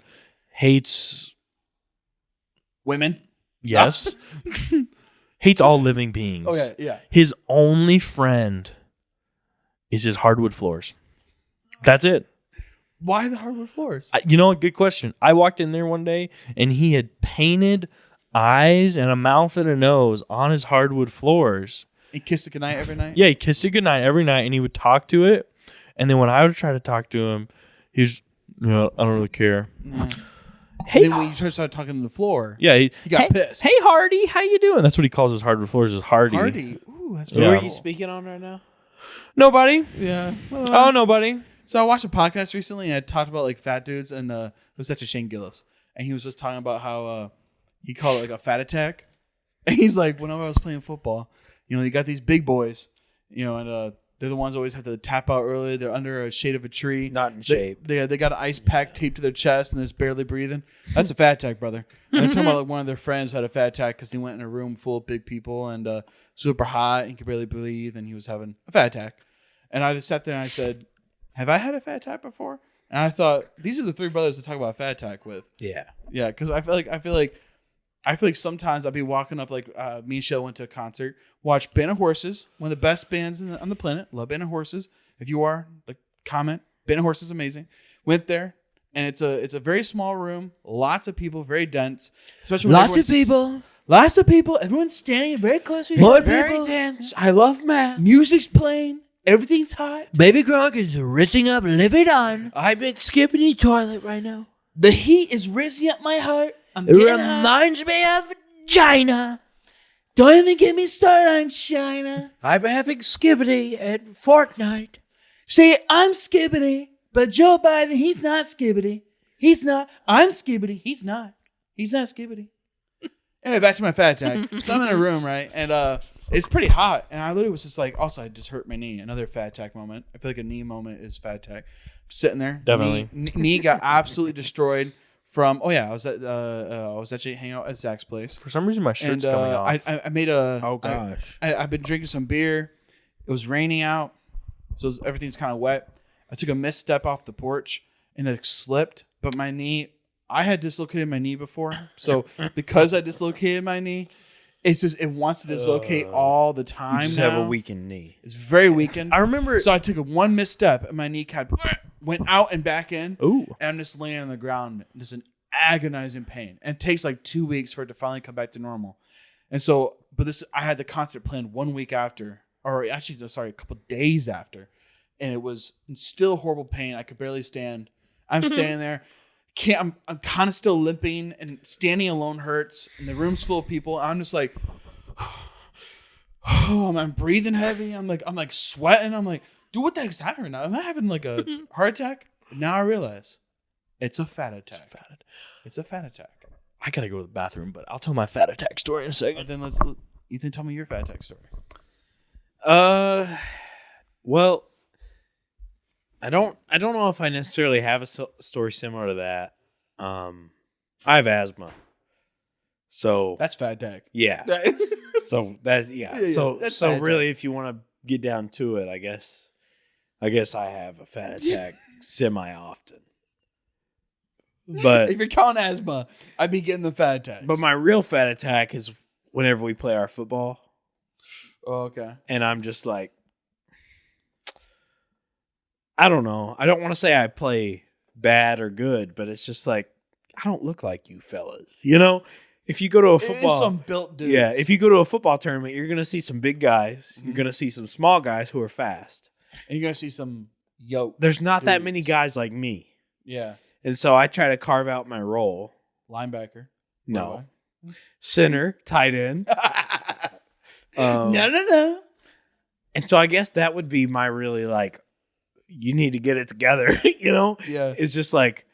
Hates, Women. yes. Hates all living beings. Oh yeah. Yeah. His only friend is his hardwood floors. That's it. Why the hardwood floors? You know, a good question. I walked in there one day and he had painted eyes and a mouth and a nose on his hardwood floors. He kissed it goodnight every night. Yeah, he kissed it goodnight every night and he would talk to it. And then when I would try to talk to him, he was, you know, I don't really care. Yeah. Hey, And then when you started talking to the floor, yeah, he got hey, pissed. Hey, Hardy, how you doing? That's what he calls his hardwood floors, is Hardy. Hardy. Ooh, that's Who Yeah. are cool. you speaking on right now? Nobody. Yeah. Oh, nobody. So I watched a podcast recently and it talked about like fat dudes and it was actually Shane Gillis. And he was just talking about how he called it like a fat attack. And he's like, whenever I was playing football, you know, you got these big boys, you know, and they're the ones who always have to tap out early. They're under a shade of a tree. Not in shape. They got an ice pack taped to their chest and they're just barely breathing. That's a fat attack, brother. And they're talking about like one of their friends who had a fat attack because he went in a room full of big people and super hot and could barely breathe and he was having a fat attack. And I just sat there and I said, have I had a fat attack before? And I thought these are the 3 brothers to talk about a fat attack with. Yeah. Yeah, because I feel like sometimes I'll be walking up like me and Shell went to a concert, watched Band of Horses, one of the best bands on the planet. Love Band of Horses. If you are, like, comment. Band of Horses is amazing. Went there, and it's a very small room, lots of people, very dense. Especially when lots of people. Everyone's standing very close to each It's other. very dense. I love math. Music's playing. Everything's hot. Baby Gronk is rinsing up Live on. I'm in Skippity toilet right now. The heat is raising up my heart. I'm It getting hot. reminds me of China. Don't even get me started on China. I'm having Skippity at Fortnite. See, I'm Skibbity, but Joe Biden, he's not Skibbity. He's not. I'm Skibbity. He's not. He's not Skibbity. Anyway, back to my fat attack. So I'm in a room, right? And it's pretty hot. And I literally was just like, also, I just hurt my knee. Another fat attack moment. I feel like a knee moment is fat attack. Sitting there. Definitely. Knee got absolutely destroyed from. Oh yeah, I was actually hanging out at Zach's place. For some reason, my shirt's coming off. I made a. Oh gosh. I've been drinking some beer. It was raining out, so everything's kind of wet. I took a misstep off the porch and it slipped, but my knee. I had dislocated my knee before, so because I dislocated my knee, it wants to dislocate all the time. You just now. have a weakened knee. It's very weakened. I remember. So I took one misstep and my knee kind of went out and back in. Ooh. And I'm just laying on the ground, just an agonizing pain. And it takes like 2 weeks for it to finally come back to normal. And so, I had the concert planned 1 week after, or actually, sorry, a couple days after. And it was still horrible pain. I could barely stand. I'm standing there. I'm kind of still limping, and standing alone hurts. And the room's full of people. I'm just like, oh, I'm breathing heavy. I'm like sweating. I'm like, dude, what the heck's happening now? Am I having like a heart attack? Now I realize it's a fat attack. It's a fat attack. I gotta go to the bathroom, but I'll tell my fat attack story in a second. And then Ethan, tell me your fat attack story. Well, I don't know if I necessarily have a story similar to that. I have asthma, so That's fat attack. yeah. So that's Yeah, so that's so fat really, if you want to get down to it, I guess I have a fat attack semi often. But If you're calling asthma, I'd be getting the fat attacks. but my real fat attack is whenever we play our football, Oh, okay. and I'm just like, I don't know. I don't want to say I play bad or good, but it's just like, I don't look like you fellas. You know, if you go to a football, some built dudes. yeah, if you go to a football tournament, you're gonna see some big guys. You're gonna see some small guys who are fast. And you're gonna see some yoke. There's not that many dudes. guys like me, Yeah. and so I try to carve out my role. Linebacker. No, center, tight end. No. And so I guess that would be my really like, you need to get it together. You know, Yeah. it's just like,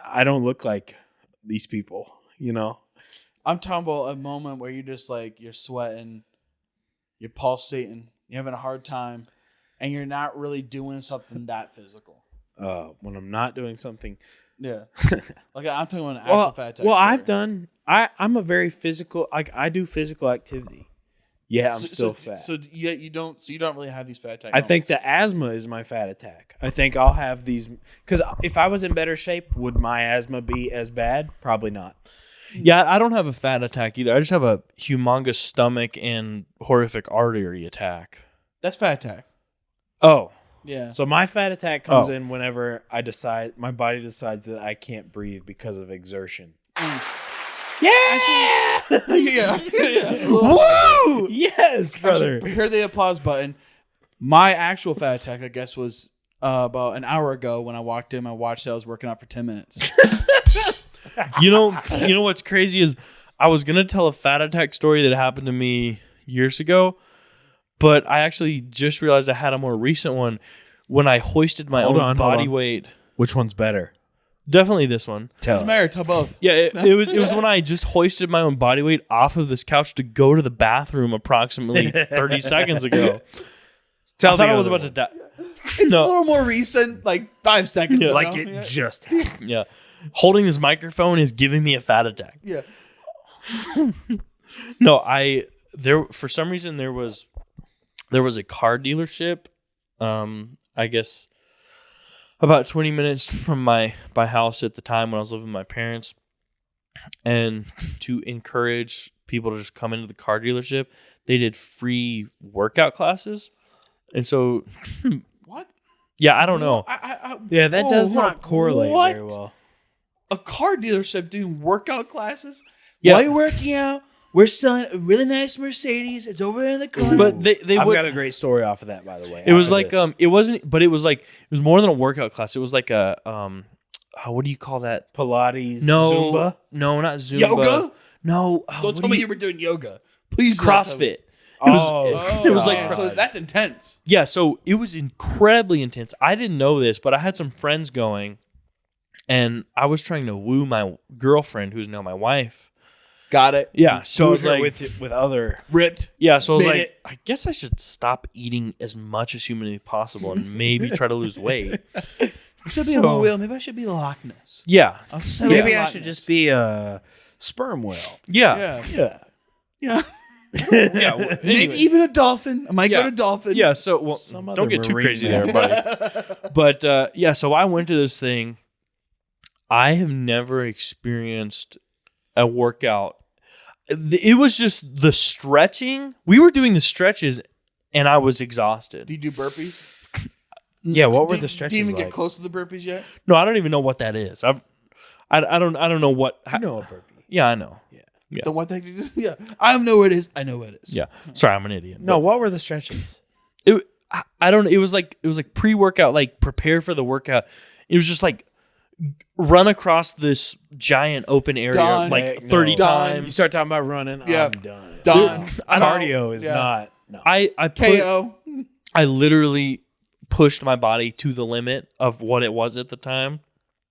I don't look like these people. You know, I'm talking about a moment where you're just like, you're sweating, you're pulsating, you're having a hard time, and you're not really doing something that physical. when I'm not doing something. Yeah. Like I'm talking about an actual fat attack. Well, story. I've done. I'm a very physical. Like I do physical activity. Yeah, I'm still fat. So you don't really have these fat attacks. I think the asthma is my fat attack. I think I'll have these because if I was in better shape, would my asthma be as bad? Probably not. Yeah, I don't have a fat attack either. I just have a humongous stomach and horrific artery attack. That's fat attack. Oh. Yeah. So my fat attack comes in whenever my body decides that I can't breathe because of exertion. Yeah. yeah. Woo! Yes, brother. Actually, here the applause button. My actual fat attack, I guess, was about an hour ago when I walked in. My watch said I was working out for 10 minutes. You know what's crazy is I was gonna tell a fat attack story that happened to me years ago, but I actually just realized I had a more recent one when I hoisted my own body weight. Which one's better? Definitely this one. Doesn't matter. Tell both. Yeah, it was when I just hoisted my own body weight off of this couch to go to the bathroom approximately 30 seconds ago. I thought I was about to die. It's a little more recent, like 5 seconds ago. Like it just happened. Yeah. Holding this microphone is giving me a fat attack. Yeah. No, for some reason there was a car dealership, I guess about 20 minutes from my house at the time when I was living with my parents, and to encourage people to just come into the car dealership, they did free workout classes. And so What? yeah, I don't know. Yeah, that does not correlate very well. A car dealership doing workout classes? Yeah. While you're working out, we're selling a really nice Mercedes. It's over in the corner. But they I've would, got a great story off of that, by the way. it was after like this. it wasn't, but it was more than a workout class. It was like a what do you call that? Pilates, No, Zumba. no, not Zumba. Yoga? No, Don't tell me you were doing yoga. Please. don't tell me. CrossFit. It was like so that's intense. Yeah, so it was incredibly intense. I didn't know this, but I had some friends going, and I was trying to woo my girlfriend, who's now my wife. Got it. Yeah, so I was like, with other. Ripped. yeah, so I was Made like, it. I guess I should stop eating as much as humanly possible and maybe try to lose weight. Instead of being a whale, maybe I should be Loch Ness. Yeah. I'll settle Maybe on I Loch should Ness. just be a sperm whale. Yeah. Yeah. Yeah. Yeah. Yeah. Well, Maybe anyway. even a dolphin. I might Yeah. go to dolphin. Yeah. So, well, Some other don't get too marine crazy there, mammal. buddy. But yeah, so I went to this thing. I have never experienced a workout. It was just the stretching. We were doing the stretches, and I was exhausted. Do you do burpees? Yeah, what were Do the stretches you even like? get close to the burpees yet? No, I don't even know what that is. I don't know what. You know a burpee. Yeah, I know. Yeah. The what the heck did you just? Yeah, I don't know what it is. I know what it is. Yeah. Sorry, I'm an idiot. No, what were the stretches? I don't know. It was like pre-workout, like prepare for the workout. It was just like run across this giant open area Done. like No. 30 Done. You times. start talking about running. Yeah. I'm done. Done. No. Cardio is Yeah. not. No. I put KO. I literally pushed my body to the limit of what it was at the time.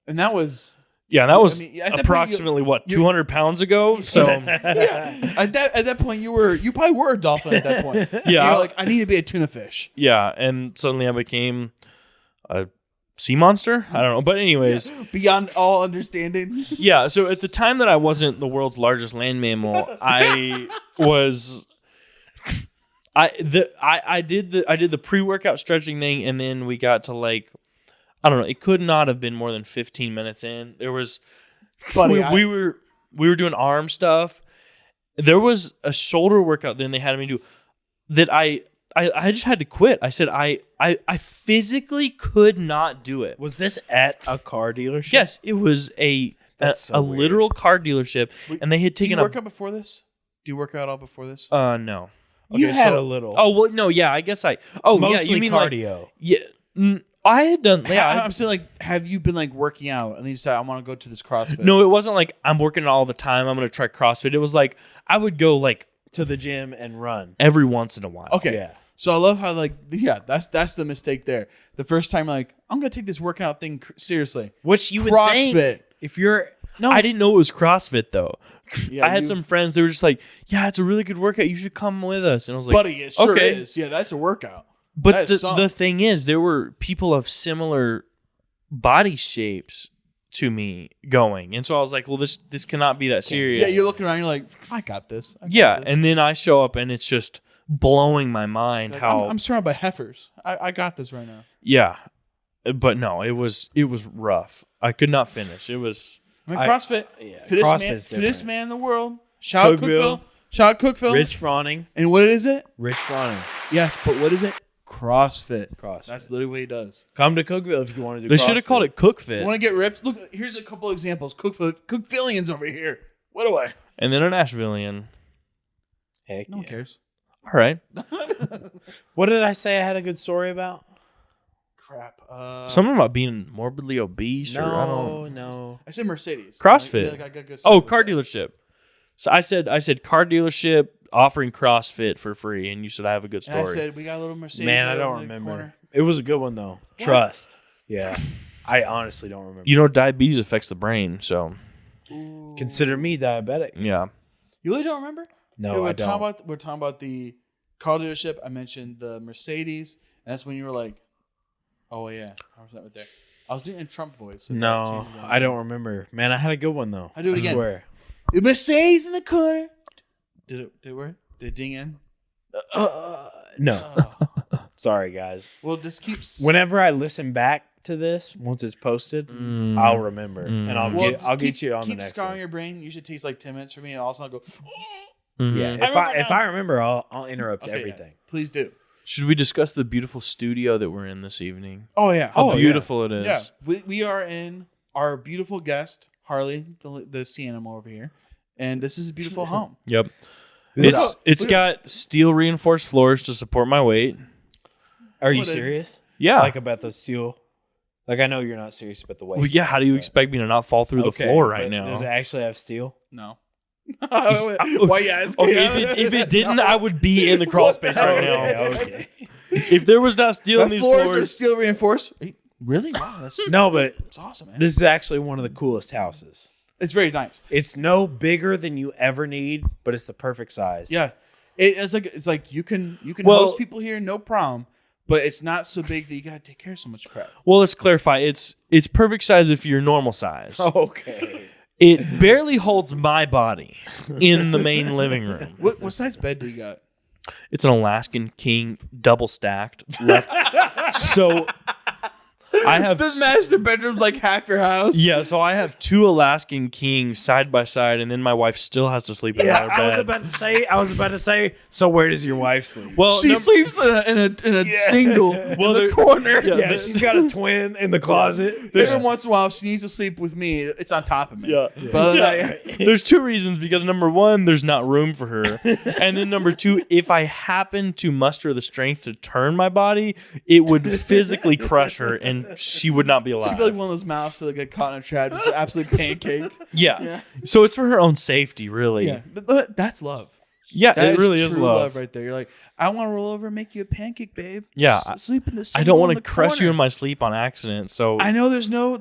And that was Yeah, that was I mean, at that point, approximately what you- 200 pounds ago. So yeah. At that point, you probably were a dolphin at that point. Yeah. You're like, I need to be a tuna fish. yeah, and suddenly I became a sea monster. I don't know, but anyways, Beyond all understanding. yeah. So at the time that I wasn't the world's largest land mammal, I was. I did the pre-workout stretching thing, and then we got to like, I don't know. It could not have been more than 15 minutes in. There was, Buddy, we were doing arm stuff. There was a shoulder workout then they had me do that I just had to quit. I said I physically could not do it. Was this at a car dealership? Yes, it was a That's so weird. literal car dealership, and they had Do you taken work out before this? Do you work out all before this? no. You Okay, had so- a little. Oh well, no, yeah, I guess I. Oh mostly yeah, you mean cardio. like yeah? I had done yeah. I'm saying, like, have you been like working out and then you say, I want to go to this CrossFit? No, it wasn't like I'm working all the time. I'm gonna try CrossFit. It was like I would go like to the gym and run. every once in a while. Okay. Yeah. So I love how that's the mistake there. The first time, like, I'm gonna take this workout thing seriously. Which you would CrossFit. think if you're no, I didn't know it was CrossFit though. Yeah, I had you- some friends. They were just like, "Yeah, it's a really good workout. You should come with us." And I was like, buddy, it sure okay. is. Yeah, that's a workout. But That is something. the thing is, there were people of similar body shapes to me going, and so I was like, "Well, this cannot be that serious." Yeah, you're looking around, you're like, I got this. I got Yeah, this. and then I show up, and it's just blowing my mind Like, how I'm surrounded by heifers. I got this right now. yeah. But no, it was rough. I could not finish. It was CrossFit, yeah, fittest CrossFit's man different. in the world. Shout out Cookville. Cookville. Shout out Cookville. Rich Frawning. And what is it? Rich Frawning. Yes, but what is it? CrossFit. CrossFit. That's literally what he does. Come to Cookville if you want to do they should have CrossFit. called it Cookfit, Want to get ripped? Look, here's a couple examples. Cookvillians over here. What do I? and then an Ashevillean. Heck No one yeah. cares. All right, What did I say I had a good story about? Crap. something about being morbidly obese, or I don't. No. I said Mercedes. CrossFit. I got good Oh, stuff car with that. dealership. So I said car dealership offering CrossFit for free, and you said I have a good And I story. said we got a little Mercedes. Man, I right don't over the remember. corner. It was a good one though. Trust. Yeah. I honestly don't remember. You know, diabetes affects the brain, so Ooh. Consider me diabetic. yeah. You really don't remember? No, Yeah, I don't. we're talking about the car dealership. I mentioned the Mercedes, and that's when you were like, "Oh yeah, I was right there." I was doing a Trump voice. so that No, changes that. I don't remember. Man, I had a good one though. I'll do it again. Swear. The Mercedes in the corner. Did it work? Did it ding in? No. Oh. Sorry, guys. Well, this keeps. Whenever I listen back to this, once it's posted, Mm. I'll remember, and I'll Well, get just I'll get you on the keep next scarring one. your brain. Usually takes like 10 minutes for me, and also I'll go. Mhm. Yeah, if I remember, I'll interrupt Okay, yeah. everything. Please do. Should we discuss the beautiful studio that we're in this evening? Oh yeah. How Oh, beautiful it is. Yeah, we are in our beautiful guest Harley, the sea animal over here, and this is a beautiful home. Yep. Look It's got steel reinforced floors to support my weight. Are you What a- serious? Yeah. Like about the steel? Like I know you're not serious about the weight. well, yeah. How do you expect me to not fall through the Okay, floor right but now? Does it actually have steel? No. Why you asking? Okay, if it didn't, I would be in the crawl space right now. Okay. If there was not steel in The these floors are floors, steel reinforced. Really? Wow, that's No, but awesome, man. this is actually one of the coolest houses. It's very nice. It's no bigger than you ever need, but it's the perfect size. Yeah, it's like you can Well- host people here, no problem. but it's not so big that you gotta take care of so much crap. Well, let's clarify. It's perfect size if you're normal size. Okay. It barely holds my body in the main living room. What size bed do you got? It's an Alaskan King double stacked. So I have This master bedroom's like half your house. Yeah, so I have 2 Alaskan Kings side by side, and then my wife still has to sleep in Yeah, our bed. I was about to say. So where does your wife sleep? Well, She sleeps in a single in the corner. Yeah, she's got a twin in the closet. Every once in a while, if she needs to sleep with me, it's on top of me. Yeah. But There's 2 reasons, because number 1, there's not room for her, and then number 2, if I happen to muster the strength to turn my body, it would physically crush her, and she would not be alive. she'd be like one of those mouse that get caught in a trap, just absolutely pancaked. Yeah. So it's for her own safety, really. Yeah, but that's love. Yeah, That it really is true love. right there. You're like, I want to roll over and make you a pancake, babe. Yeah, sleep in the. I don't want in to the crush you corner. in my sleep on accident. So I know there's no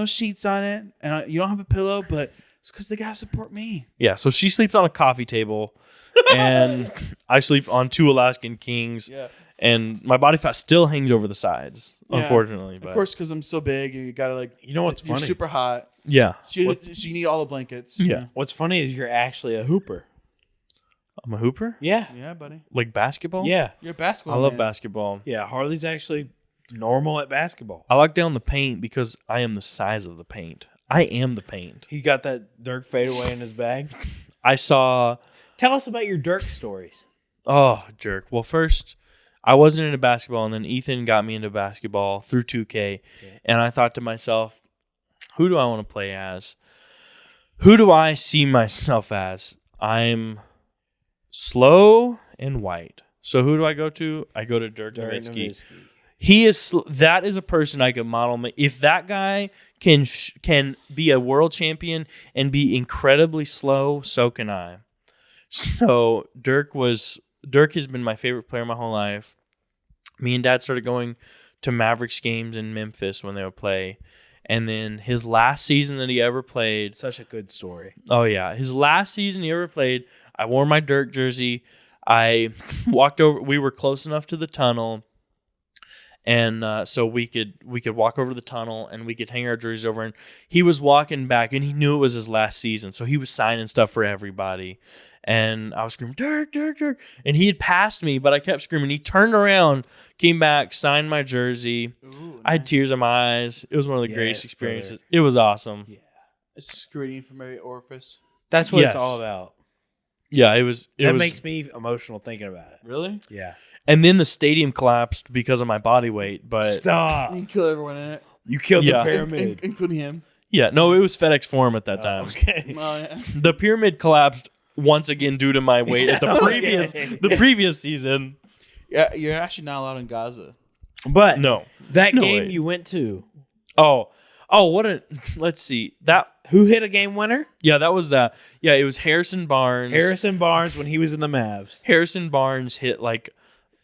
sheets on it, and you don't have a pillow, but it's because they gotta support me. yeah, so she sleeps on a coffee table, and I sleep on 2 Alaskan Kings. Yeah. And my body fat still hangs over the sides, Yeah. unfortunately. But Of course, because I'm so big, and you gotta like. You know what's You're funny? super hot. yeah, So you need all the blankets. yeah. What's funny is you're actually a hooper. I'm a hooper, Yeah. Yeah, buddy. like basketball. Yeah. You're a basketball. I love man. basketball. Yeah. Harley's actually normal at basketball. I lock down the paint because I am the size of the paint. I am the paint. He got that Dirk fadeaway in his bag. I saw. Tell us about your Dirk stories. Oh, jerk. Well, first, I wasn't into basketball, and then Ethan got me into basketball through 2K. And I thought to myself, who do I want to play as? Who do I see myself as? I'm slow and white. So who do I go to? I go to Dirk Nowitzki. He is that is a person I could model. If that guy can be a world champion and be incredibly slow, so can I. So Dirk has been my favorite player my whole life. Me and Dad started going to Mavericks games in Memphis when they would play. And then his last season that he ever played. Such a good story. Oh, yeah. His last season he ever played, I wore my Dirk jersey. I walked over. We were close enough to the tunnel. And so we could walk over the tunnel and we could hang our jerseys over. And he was walking back and he knew it was his last season. So he was signing stuff for everybody. And I was screaming, Dirk, Dirk, Dirk. And he had passed me, but I kept screaming. He turned around, came back, signed my jersey. Ooh, I had nice. tears in my eyes. It was one of the greatest Yes, experiences. brother. It was awesome. Yeah. It's screaming from every orifice. That's what Yes. it's all about. Yeah, it was. That makes me emotional thinking about it. Really? Yeah. And then the stadium collapsed because of my body weight. But Stop. You can kill everyone in it, You killed Yeah. the pyramid. including him. yeah, no, it was FedEx Forum at that time. Okay. Oh, yeah. The pyramid collapsed once again due to my weight at the previous season. Yeah, you're actually not allowed in Gaza. But No. that No game way. you went to, Let's see. That who hit a game winner? that was that. Yeah, it was Harrison Barnes. Harrison Barnes when he was in the Mavs Harrison Barnes hit like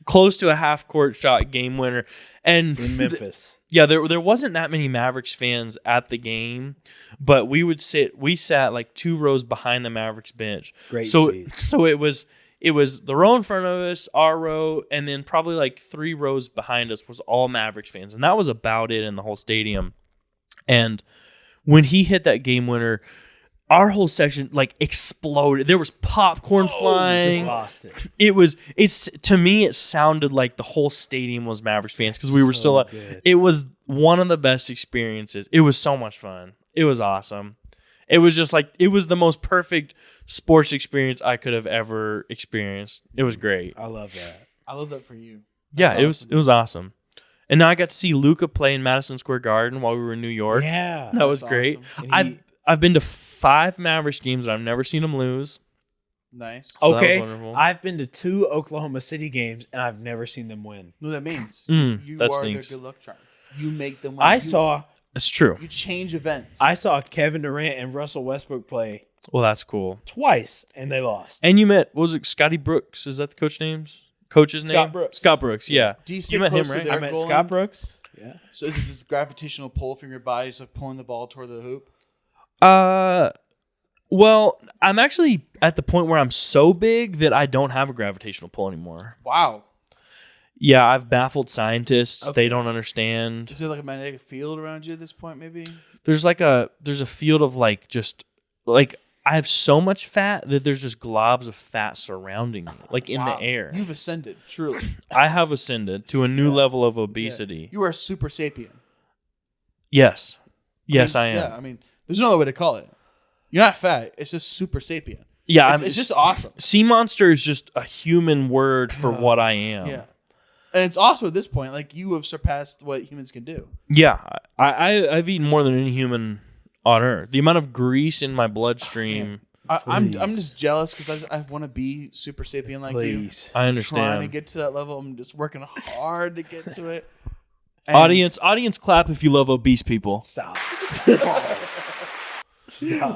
close to a half court shot game winner. And in Memphis. there wasn't that many Mavericks fans at the game, but we sat like 2 rows behind the Mavericks bench. Great So seats. so it was the row in front of us, our row, and then probably like 3 rows behind us was all Mavericks fans. And that was about it in the whole stadium. And when he hit that game winner, our whole section like exploded. There was popcorn flying. Just lost it. To me it sounded like the whole stadium was Mavericks fans because we were So still good. it was one of the best experiences. It was so much fun. It was awesome. It was just like it was the most perfect sports experience I could have ever experienced. It was great. I love that. I love that for you. Yeah, That's it was awesome. And now I got to see Luka play in Madison Square Garden while we were in New York. Yeah. That was That's great. awesome. And I've been to 5 Mavericks games and I've never seen them lose. Nice. So that was okay. wonderful. I've been to 2 Oklahoma City games and I've never seen them win. No, that means you that are stinks. their good luck charm. You make them win. I You- saw It's true. You change events. Kevin Durant and Russell Westbrook play Well, that's cool. twice and they lost. And you met, what was it, Scotty Brooks? Is that the coach's name? Scott Brooks. Scott Brooks, yeah. Do you You sit met him, close to right? their I met goal Scott line? Brooks. Yeah. So is it just gravitational pull from your body, just like pulling the ball toward the hoop? Well, I'm actually at the point where I'm so big that I don't have a gravitational pull anymore. Wow. Yeah, I've baffled scientists. Okay. They don't understand. Is there like a magnetic field around you at this point? Maybe. There's a field of like just like I have so much fat that there's just globs of fat surrounding me, like in the air. You've ascended, truly. I have ascended to a new level of obesity. Yeah. You are a super sapien. Yes. Yes, I am. Yeah, I mean, there's no other way to call it. You're not fat. It's just super sapien. Yeah, It's just awesome. Sea monster is just a human word for what I am. Yeah. And it's also at this point, like, you have surpassed what humans can do. Yeah, I've eaten more than any human on Earth. The amount of grease in my bloodstream. I'm just jealous because I want to be super sapien like Please. I you. understand. Trying to get to that level. I'm just working hard to get to it. And Audience, clap if you love obese people. Stop.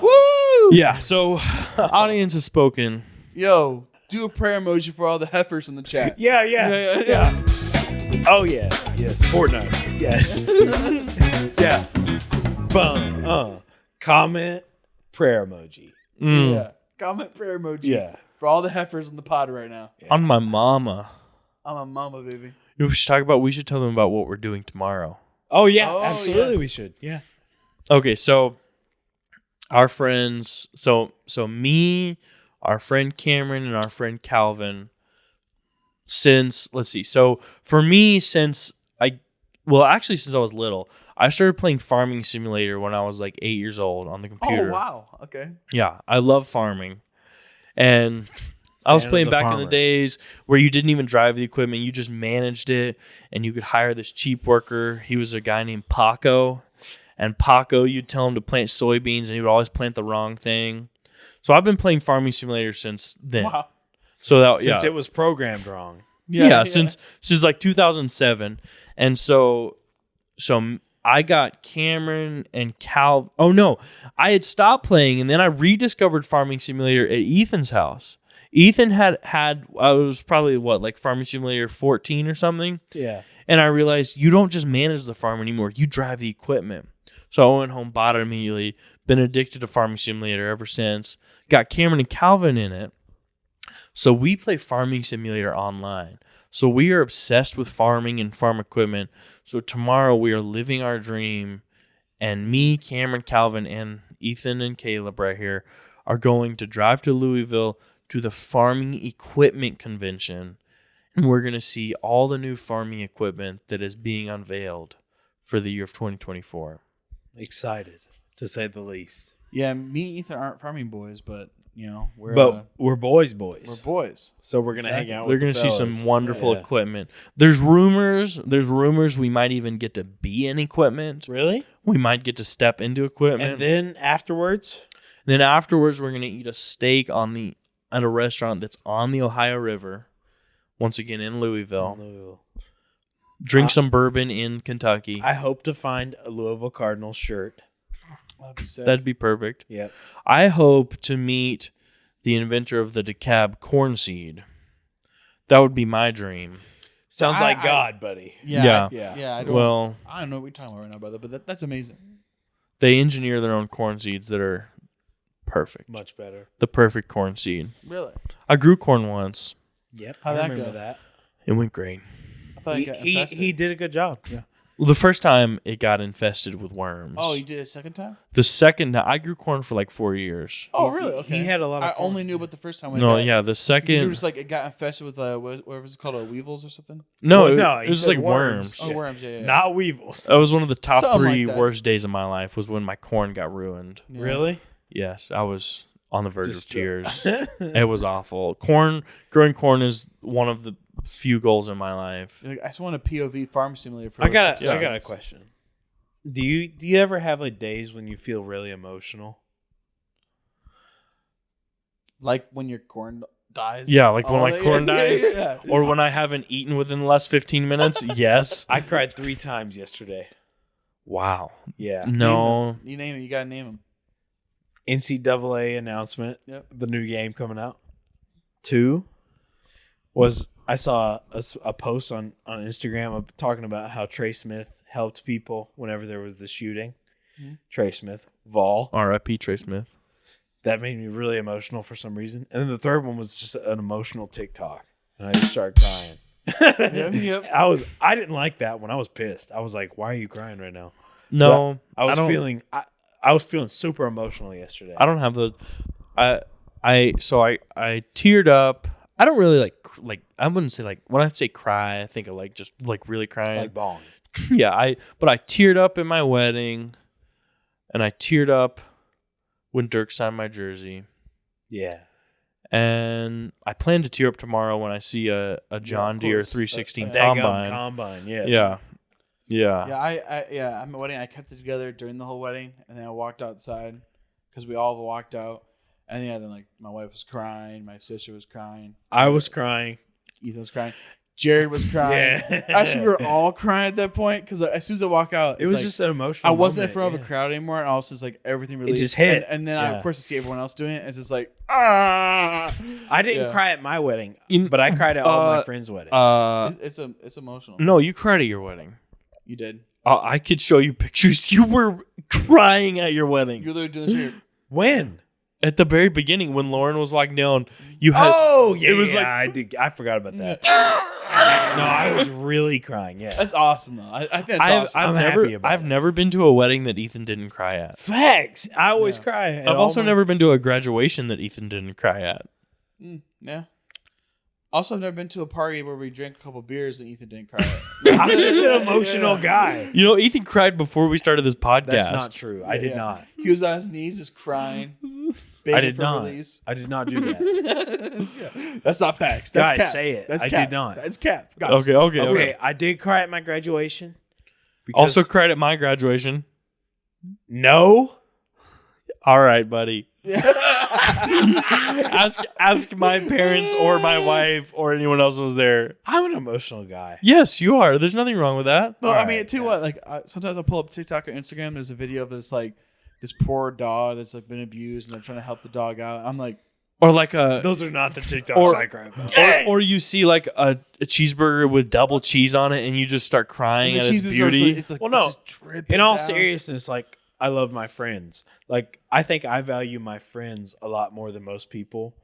Woo! Yeah, so audience has spoken. Yo, do a prayer emoji for all the heifers in the chat. Yeah. Yeah. Oh yeah. Yes. Fortnite. Yes. Yeah. Boom. Comment. Prayer emoji. Yeah. Comment prayer emoji. Yeah. For all the heifers in the pod right now. On my mama. I'm a mama, baby. We should tell them about what we're doing tomorrow. Oh yeah. Oh, absolutely. yes. We should. Yeah. Okay, so our friends, so me, our friend Cameron, and our friend Calvin, let's see. So for me, since I was little, I started playing Farming Simulator when I was like 8 years old on the computer. Oh, wow. Okay. Yeah, I love farming. And I was Fan of playing the back in farmer. the days where you didn't even drive the equipment. You just managed it, and you could hire this cheap worker. He was a guy named Paco. And Paco, you'd tell him to plant soybeans, and he would always plant the wrong thing. So I've been playing Farming Simulator since then. Wow. So that Since it was programmed wrong. yeah, since like 2007. And so I got Cameron and Cal. Oh no, I had stopped playing, and then I rediscovered Farming Simulator at Ethan's house. Ethan had it was probably like Farming Simulator 14 or something. Yeah. And I realized you don't just manage the farm anymore; you drive the equipment. So I went home, bought it immediately. Been addicted to Farming Simulator ever since. Got Cameron and Calvin in it. So we play Farming Simulator online. So we are obsessed with farming and farm equipment. So tomorrow we are living our dream. And me, Cameron, Calvin, and Ethan and Caleb right here are going to drive to Louisville to the Farming Equipment Convention. And we're going to see all the new farming equipment that is being unveiled for the year of 2024. Excited, to say the least. Yeah, me and Ethan aren't farming boys, but, we're We're boys. we're boys. So we're gonna hang out. They're with going the to see fellas. some wonderful Yeah. equipment. There's rumors we might even get to be in equipment. Really? We might get to step into equipment. And then afterwards, Then afterwards, we're going to eat a steak at a restaurant that's on the Ohio River, once again in Louisville. Drink some bourbon in Kentucky. I hope to find a Louisville Cardinals shirt. That'd be sick. That'd be perfect. Yep. I hope to meet the inventor of the DeKalb corn seed. That would be my dream. Sounds like I- God, buddy. Yeah. Yeah, I don't know what you're talking about right now, brother, but that's amazing. They engineer their own corn seeds that are perfect. Much better. The perfect corn seed. Really? I grew corn once. Yep. How'd I that remember go? that. It went great. I thought He did a good job. Yeah. Well, the first time it got infested with worms. Oh, you did it a second time? The second, I grew corn for like 4 years. Oh, really? Okay. He had a lot of I corn. only knew about the first time. When No, it got, yeah, the Because second. it was like it got infested with what was it called, weevils or something? No, Well, it, no, it he was said like worms. worms. Oh, worms. Yeah. Not weevils. That was one of the top Something three like that. worst days of my life. Was when my corn got ruined. Yeah. Really? Yes, I was on the verge of tears. Distraught. It was awful. Growing corn is one of the few goals in my life. Like, I just want a POV farm simulator. For I got Yeah. a question. Do you ever have like days when you feel really emotional? like when your corn dies. Yeah, like when my yeah, corn yeah, dies. yeah. Or when I haven't eaten within the last 15 minutes. Yes. I cried 3 times yesterday. Wow. Yeah. No. You name it. You gotta name them. NCAA announcement. Yep. The new game coming out. 2 was I saw a post on Instagram of talking about how Trey Smith helped people whenever there was the shooting. Mhm. Trey Smith, Vol. R.I.P. Trey Smith. That made me really emotional for some reason. And then the third one was just an emotional TikTok. And I just started crying. Yep. I didn't like that when I was pissed. I was like, why are you crying right now? No, But I don't- was feeling super emotional yesterday. I don't have those. I teared up. I don't really like. I wouldn't say like when I say cry. I think of like just like really crying. like bawling. Yeah, but I teared up in my wedding, and I teared up when Dirk signed my jersey, Yeah. and I plan to tear up tomorrow when I see a John of Deere course. 316 Daggum combine. combine, yes. Yeah. At my wedding, I kept it together during the whole wedding, and then I walked outside because we all walked out, and then like my wife was crying, my sister was crying, I was crying. Ethan was crying, Jared was crying. Yeah. Actually, we were all crying at that point because as soon as I walk out, It it's was like, just an emotional I wasn't in moment, front of yeah. a crowd anymore, and also it's like everything released. just hit. and then I, Yeah. of course, I see everyone else doing it. And it's just like ah. I didn't Yeah. cry at my wedding, You- but I cried at all my friends' weddings. It's emotional. No, you cried at your wedding. You did. I could show you pictures. You were crying at your wedding. You're literally doing this here. When? At the very beginning, when Lauren was walking down, you had. Oh, yeah. it was like- I forgot about that. No, I was really crying. Yeah. That's awesome though. I think that's awesome. I'm happy about I've it. never been to a wedding that Ethan didn't cry at. Facts. I always Yeah. cry. at I've all also my- never been to a graduation that Ethan didn't cry at. Yeah. Also, I've never been to a party where we drank a couple beers and Ethan didn't cry. I'm just an emotional guy. You know, Ethan cried before we started this podcast. That's not true. I did Yeah. not. He was on his knees just crying. Begging did for not. Release. I did not do that. Yeah. That's not facts. That's Guys, cap. say it. That's I cap. did not. That's cap. Guys. Okay. Okay, I did cry at my graduation. because- Also cried at my graduation. no. All right, buddy. ask my parents or my wife or anyone else who was there. I'm an emotional guy. Yes, you are. There's nothing wrong with that. No, I Alright, mean, tell you what, like sometimes I'll pull up TikTok or Instagram. There's a video of this like this poor dog that's like been abused, and they're trying to help the dog out. I'm like, Or like a Those are not the TikToks Or- I cry about. or you see like a cheeseburger with double cheese on it and you just start crying and at the its cheese is beauty. It's like, Well, no. it's just dripping In all down. seriousness, like I love my friends. Like I think I value my friends a lot more than most people.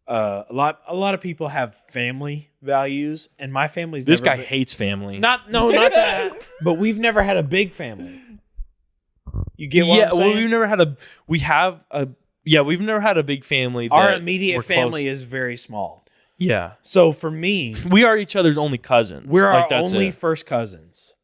A lot of people have family values, and my family's This never guy been- hates family. not that, but we've never had a big family. You get what I'm saying? well, we've never had a. We have a. Yeah, we've never had a big family. Our that immediate we're family close- is very small. Yeah, So for me, we are each other's only cousins. we're Like, our that's only it. first cousins.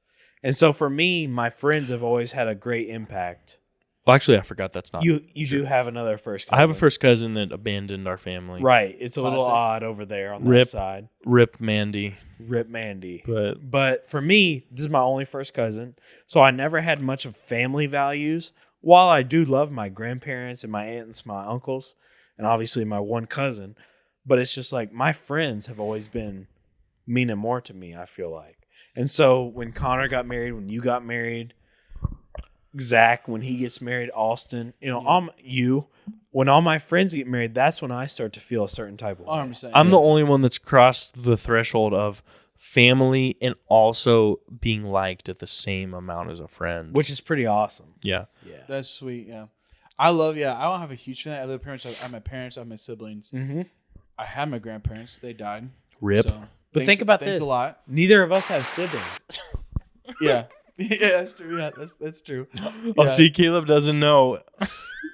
And so for me, my friends have always had a great impact. Well, actually, I forgot that's not. You do have another first cousin. I have a first cousin that abandoned our family. Right. It's a little Classic. odd over there on that Rip. side. Rip Mandy. Rip Mandy. But But for me, this is my only first cousin. So I never had much of family values. While I do love my grandparents and my aunts, my uncles, and obviously my one cousin, but it's just like my friends have always been meaning more to me, I feel like. And so when Connor got married, when you got married, Zach, when he gets married, Austin, when all my friends get married, that's when I start to feel a certain type of way. 100%. I'm the only one that's crossed the threshold of family and also being liked at the same amount as a friend. Which is pretty awesome. Yeah. Yeah. That's sweet. Yeah, I don't have a huge family. I have parents. I have my parents. I have my siblings. Mm-hmm. I had my grandparents. They died. Rip. So But think about thanks this. a lot. Neither of us have siblings. Yeah. Yeah, that's true. Yeah, that's true. Oh, Yeah. see, Caleb doesn't know.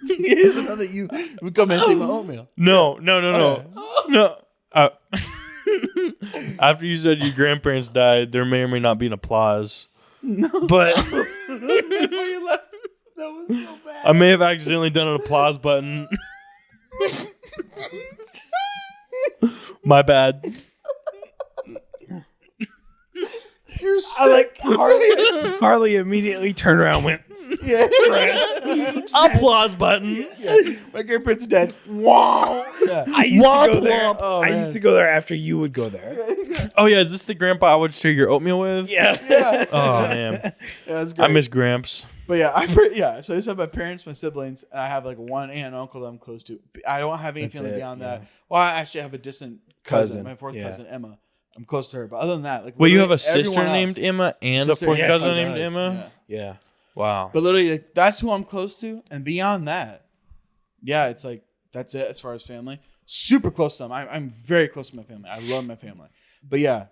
He doesn't know that you would come and take my oatmeal. No. No. After you said your grandparents died, there may or may not be an applause. No, But before you left, that was so bad. I may have accidentally done an applause button. My bad. You're sick. I like Harley immediately turned around and went, Yeah. Applause button. Yeah. My grandparents are dead. Wow. Yeah. I used to go Womp there. womp. Oh, I man. used to go there after you would go there. Oh, yeah. Is this the grandpa I would share your oatmeal with? Yeah. Yeah. Oh, man. Yeah, that's great. I miss Gramps. But yeah, so I just have my parents, my siblings, and I have like one aunt and uncle that I'm close to. I don't have any That's family it, beyond yeah. that. Well, I actually have a distant cousin, Cousin, my fourth yeah. cousin Emma. I'm close to her, but other than that, like Wait, you have literally a sister everyone named else. Emma and Sister, a fourth yes, cousin she named does, Emma? yeah. Yeah. Wow. But literally, like, that's who I'm close to, and beyond that, yeah, it's like that's it as far as family. Super close to them. I'm very close to my family. I love my family. But yeah,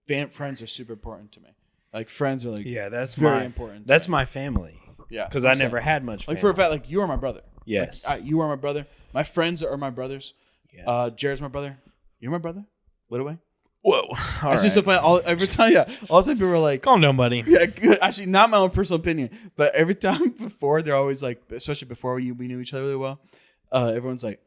friends are super important to me. Like friends are like that's very important. That's my family. Yeah, because I never had much family. Like for a fact, like you are my brother. Yes, like, you are my brother. My friends are my brothers. Yes. Jared's my brother. You're my brother. What away? Whoa! I see so funny. All the time people are like, calm down, buddy. Yeah, good. Actually, not my own personal opinion, but every time before, they're always like, especially before we knew each other really well. Everyone's like,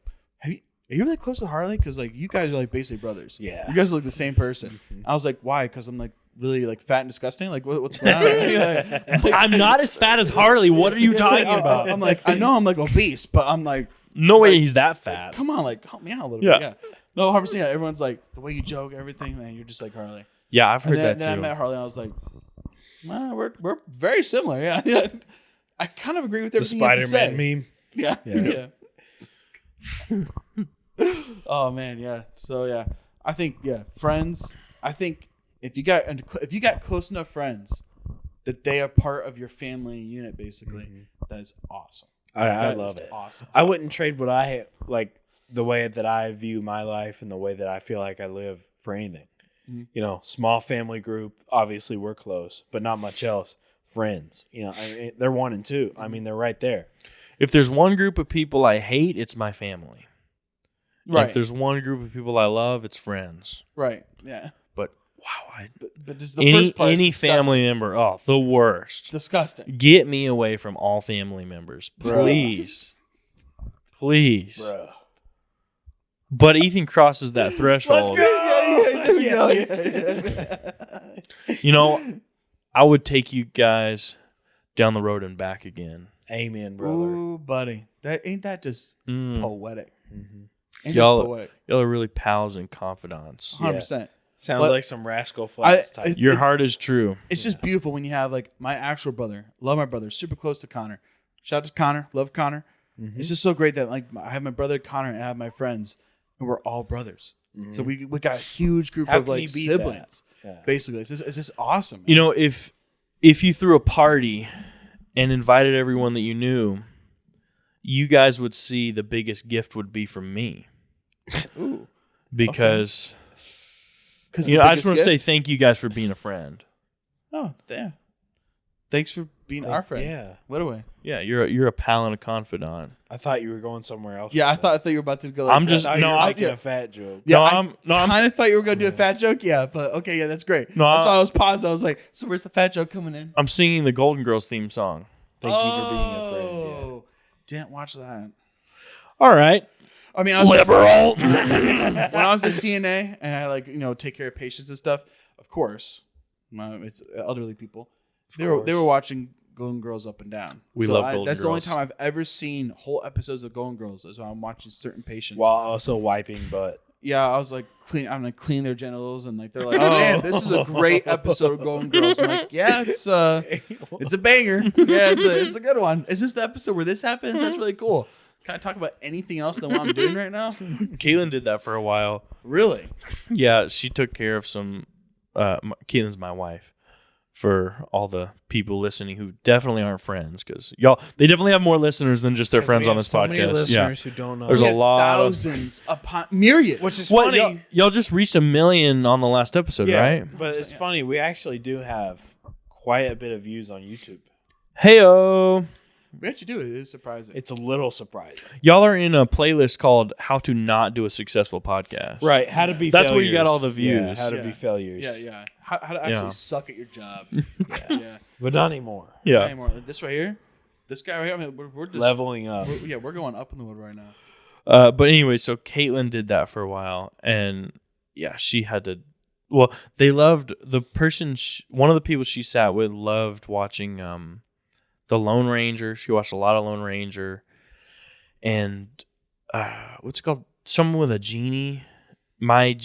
are you really close to Harley? Because like you guys are like basically brothers. Yeah, you guys are like the same person. I was like, why? Because I'm like really like fat and disgusting. Like what's going on? I'm not as fat as Harley. What are you talking about? I'm like, I know I'm like obese, but I'm like, no way he's that fat. Come on, like help me out a little bit. Yeah. No, 100%. Yeah, everyone's like the way you joke, everything, man. You're just like Harley. Yeah, I've heard that then too. I met Harley, and I was like, well, we're very similar. Yeah. I kind of agree with everything. The Spider-Man meme. Yeah. Oh man, yeah. So yeah, I think friends. I think if you got close enough friends that they are part of your family unit, basically, that is awesome. I love it. Awesome. I wouldn't trade what I like. The way that I view my life and the way that I feel like I live for anything. You know, small family group, obviously we're close, but not much else. Friends, you know, I mean, they're 1 and 2. I mean, they're right there. If there's one group of people I hate, it's my family. Right. And if there's one group of people I love, it's friends. Right. Yeah. But wow, but this is the first part any family member, the worst. Disgusting. Get me away from all family members, please. Please. Bro. But Ethan crosses that threshold. There we go. Yeah. You know, I would take you guys down the road and back again. Amen, brother. Ooh, buddy. Ain't that just poetic? Ain't Y'all, that poetic? y'all are really pals and confidants. 100%. Sounds like some Rascal Flatts type. Your heart is true. It's just beautiful when you have like my actual brother. Love my brother. Super close to Connor. Shout out to Connor. Love Connor. It's just so great that like I have my brother Connor and I have my friends. And we're all brothers. So we got a huge group How of can like you beat siblings. Yeah. Basically, it's just awesome. Man. You know, if you threw a party and invited everyone that you knew, you guys would see the biggest gift would be from me. Ooh. Because You know, I just want to say thank you guys for being a friend. Oh, damn. Thanks for being our friend. Yeah. What a way. Yeah, you're a pal and a confidant. I thought you were going somewhere else. Yeah, I with thought you were about to go. Like I'm just that. no, You were I'm making a fat joke. Yeah, I'm kind of thought you were going to do a fat joke. Yeah, but okay, yeah, that's great. No, that's why I was paused. I was like, so where's the fat joke coming in? I'm singing the Golden Girls theme song. Thank you for being a friend. Yeah. Didn't watch that. All right. I mean, I was Liberal. when I was a CNA and I take care of patients and stuff. Of course, it's elderly people. They were watching Golden Girls up and down. We love Golden That's Girls. the only time I've ever seen whole episodes of Golden Girls is when I'm watching certain patients. While also wiping butt. Yeah, I was like, I'm gonna clean their genitals, and like they're like, man, this is a great episode of Golden Girls. I'm like, yeah, it's a banger. Yeah, it's a good one. Is this the episode where this happens? That's really cool. Can I talk about anything else than what I'm doing right now? Caitlin did that for a while. Really? Yeah, she took care of some. Caitlin's my wife. For all the people listening who definitely aren't friends, because they definitely have more listeners than just their friends on this podcast. Many listeners who don't know. There's a lot thousands upon myriads. Which is What, funny. y'all just reached 1 million on the last episode, right? But it's funny. We actually do have quite a bit of views on YouTube. Heyo. We actually do. It is surprising. It's a little surprising. Y'all are in a playlist called "How to Not Do a Successful Podcast." Right. How to be That's failures. where you got all the views. Yeah, how to be failures. Yeah. How to actually suck at your job. Yeah. But not anymore. Yeah. Not anymore. This right here, this guy right here. I mean, we're just Leveling up. We're going up in the wood right now. But anyway, so Caitlin did that for a while, and yeah, she had to. Well, they loved the person. One of the people she sat with loved watching the Lone Ranger. She watched a lot of Lone Ranger, and what's it called? Someone with a genie. I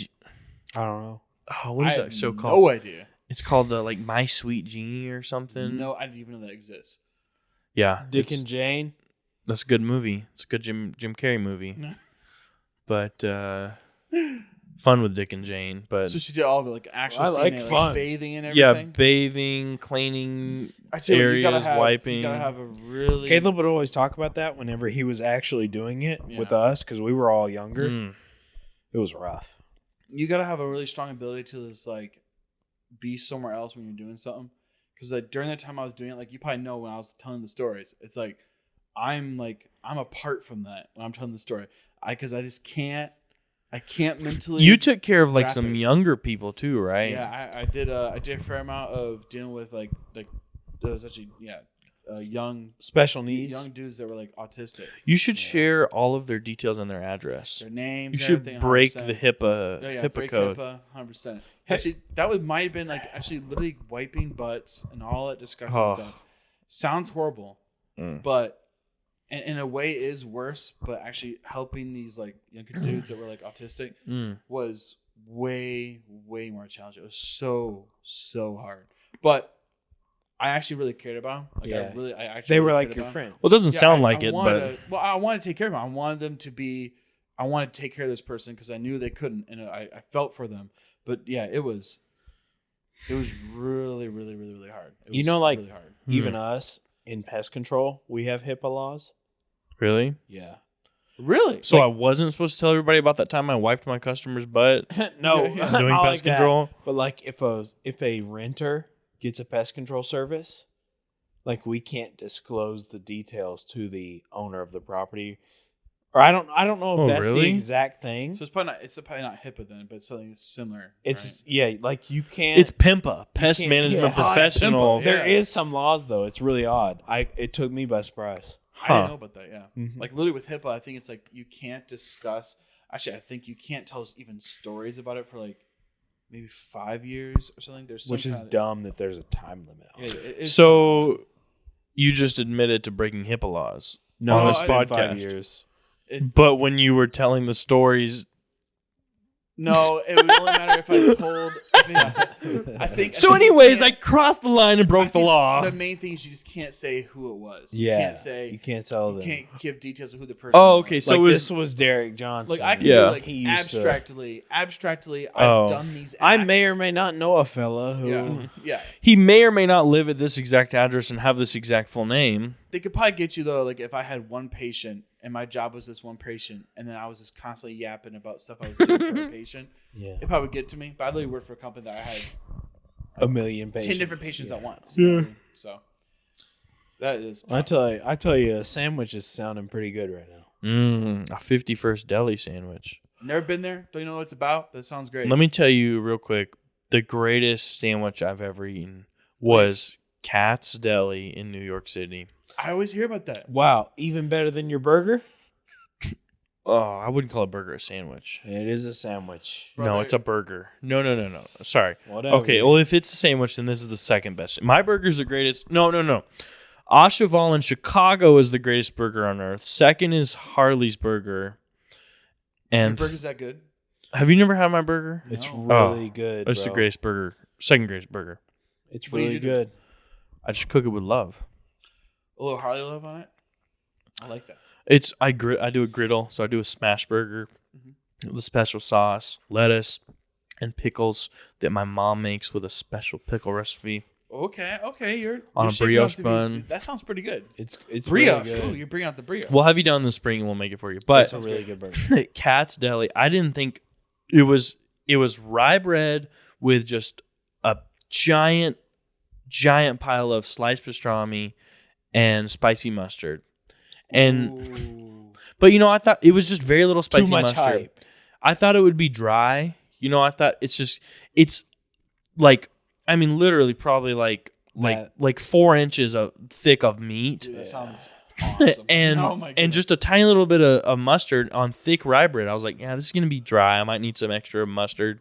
don't know. Oh, what is I that show have called? No idea. It's called like My Sweet Genie or something. No, I didn't even know that exists. Yeah, Dick and Jane. that's a good movie. It's a good Jim Carrey movie. No. But fun with Dick and Jane. But So she did all of it, like actual I like CNA, fun. bathing and yeah, everything. bathing, cleaning I tell you what, you gotta areas, have, wiping. You gotta have a really. Caleb would always talk about that whenever he was actually doing it with Yeah. us because we were all younger. Mm. It was rough. You gotta have a really strong ability to just like be somewhere else when you're doing something. Because like during the time I was doing it, like you probably know when I was telling the stories, it's like I'm apart from that when I'm telling the story. Because I just can't. I can't mentally. You took care of like wrap some it. younger people too, right? Yeah, I did a fair amount of dealing with like there was actually young Special needs. young dudes that were like autistic. You should share all of their details and their address. Their names. You should everything, break 100%. the HIPAA break code. HIPAA, 100%. Actually, that might have been like actually literally wiping butts and all that disgusting stuff. Sounds horrible, but in a way is worse. But actually helping these like younger dudes that were like autistic was way more challenging. It was so hard, but I actually really cared about them. Like I actually they were really like cared your about them. friend. Well, it doesn't sound like it, wanted but I wanted to take care of them. I wanted them to be. I wanted to take care of this person because I knew they couldn't, and I felt for them. But yeah, it was really hard. It You was know, like really hard. even us in pest control, we have HIPAA laws. really? Yeah. Really? So I wasn't supposed to tell everybody about that time I wiped my customer's butt No, Yeah, yeah. doing not pest like that. control. But like if a renter gets a pest control service, like we can't disclose the details to the owner of the property. Or I don't know if Oh, that's the really? exact thing. So it's probably not HIPAA then, but something similar. It's right? like you can't. It's PIMPA, pest can't- management yeah. professional. PIMPA, There yeah. is some laws though. It's really odd. It took me by surprise. I didn't know about that. Yeah, Mhm. like literally with HIPAA, I think it's like you can't discuss. Actually, I think you can't tell us even stories about it for like maybe 5 years or something. There's some Which is kind of- dumb that there's a time limit on Yeah, it. it is So you just admitted to breaking HIPAA laws No, on it's this been podcast. 5 years. But when you were telling the stories, No, it would only matter if I told. I think. so anyways, I crossed the line and broke the think law. The main thing is you just can't say who it was. Yeah, You can't say. you can't tell You them. can't give details of who the person. Oh, was. okay, so Like it was- this was Derek Johnson. Like I can Yeah. do like He used to- abstractly. Oh. I've done these. I acts. may or may not know a fella who. Yeah. He may or may not live at this exact address and have this exact full name. They could probably get you though. Like if I had one patient and my job was this one patient, and then I was just constantly yapping about stuff I was doing for a patient, Yeah, it probably would get to me. But I literally worked for a company that I had a million patients. 10 different patients Yeah. at once. Yeah. So that is. I Tough. tell you, a sandwich is sounding pretty good right now. A 51st deli sandwich. Never been there. Don't know what it's about. But it sounds great. Let me tell you real quick. The greatest sandwich I've ever eaten was Kat's Deli in New York City. I always hear about that. Wow, even better than your burger? Oh, I wouldn't call a burger a sandwich. It is a sandwich. No, Brother. it's a burger. No. Sorry. Whatever. Okay, well, if it's a sandwich, then this is the second best. My burger's the greatest. No. Oshaval in Chicago is the greatest burger on earth. Second is Harley's Burger. Your And burger's that good? have you never had my burger? It's No. really good. It's the bro. greatest burger. Second greatest burger. It's What do you really do to it? good. I just cook it with love. A little Harley love on it. I like that. I do a griddle, so I do a smash burger with a special sauce, lettuce, and pickles that my mom makes with a special pickle recipe. Okay. You're On a shaping brioche up to be- bun. That sounds pretty good. It's Brioche. really Ooh, good. you bring out the brioche. We'll have you down in the spring and we'll make it for you. It's But a really good burger. Kat's Deli, I didn't think it was rye bread with just a giant pile of sliced pastrami and spicy mustard. And Ooh. but I thought it was just very little spicy Too much mustard. hype. I thought it would be dry. I thought it's like literally probably like That- 4 inches of thick of meat. Dude, that sounds awesome. And Oh my and goodness. just a tiny little bit of mustard on thick rye bread. I was like, yeah, this is gonna be dry. I might need some extra mustard.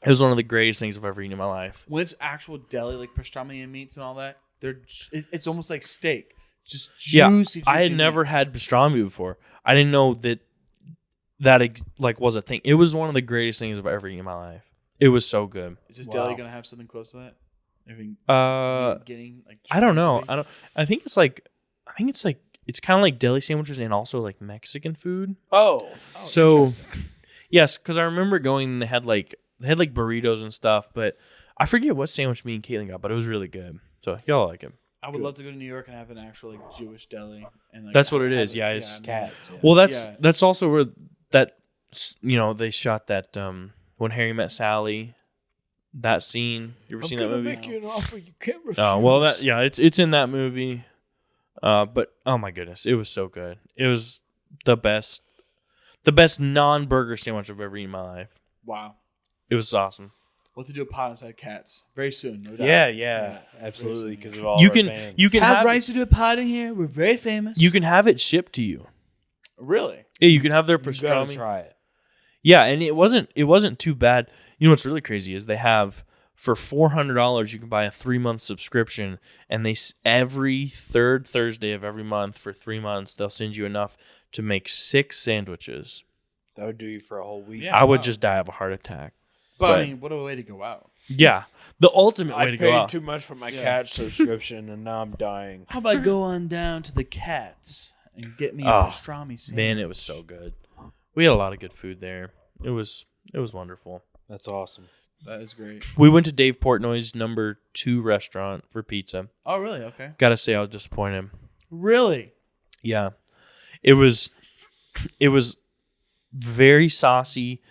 It was one of the greatest things I've ever eaten in my life. when it's actual deli like pastrami and meats and all that, it's almost like steak. Just juicy. I had meat. never had pastrami before. I didn't know that was a thing. It was one of the greatest things I've ever eaten in my life. It was so good. Is this Wow. deli gonna have something close to that? I mean, getting like. I don't know. trying to I think it's it's kind of like deli sandwiches and also like Mexican food. Oh, be- So, interesting. yes, because I remember going and they had like burritos and stuff, but I forget what sandwich me and Caitlin got, but it was really good. So y'all like it. I would love to go to New York and have an actual like Jewish deli. And like, That's what it have is. Yeah, it's cats. Yeah. Well, Yeah. that's also where that they shot that when Harry Met Sally. that scene. You ever seen that movie? Make you an offer you can't refuse. Oh well, it's in that movie. But oh my goodness, it was so good. It was the best non-burger sandwich I've ever eaten in my life. Wow. It was awesome. We'll have to do a pot inside cats very soon. No doubt. Yeah, absolutely. Because of all You our can fans. you can Have have rights to do a pod in here. We're very famous. you can have it shipped to you. Really? Yeah, you can have their You gotta pastrami. try it. Yeah, and it wasn't too bad. You know what's really crazy is they have for $400 you can buy a 3-month subscription, and every third Thursday of every month for 3 months they'll send you enough to make 6 sandwiches. That would do you for a whole week. Yeah. I would wow. just die of a heart attack. But I mean, what a way to go out. Yeah, the ultimate way I to paid go out. too much for my cat subscription, and now I'm dying. How about go on down to the cats and get me a Oh, pastrami sandwich? Man, it was so good. We had a lot of good food there. It was wonderful. That's awesome. That is great. We went to Dave Portnoy's number 2 restaurant for pizza. Oh, really? Okay. Gotta say, I was disappointed. Really? Yeah, it was very saucy,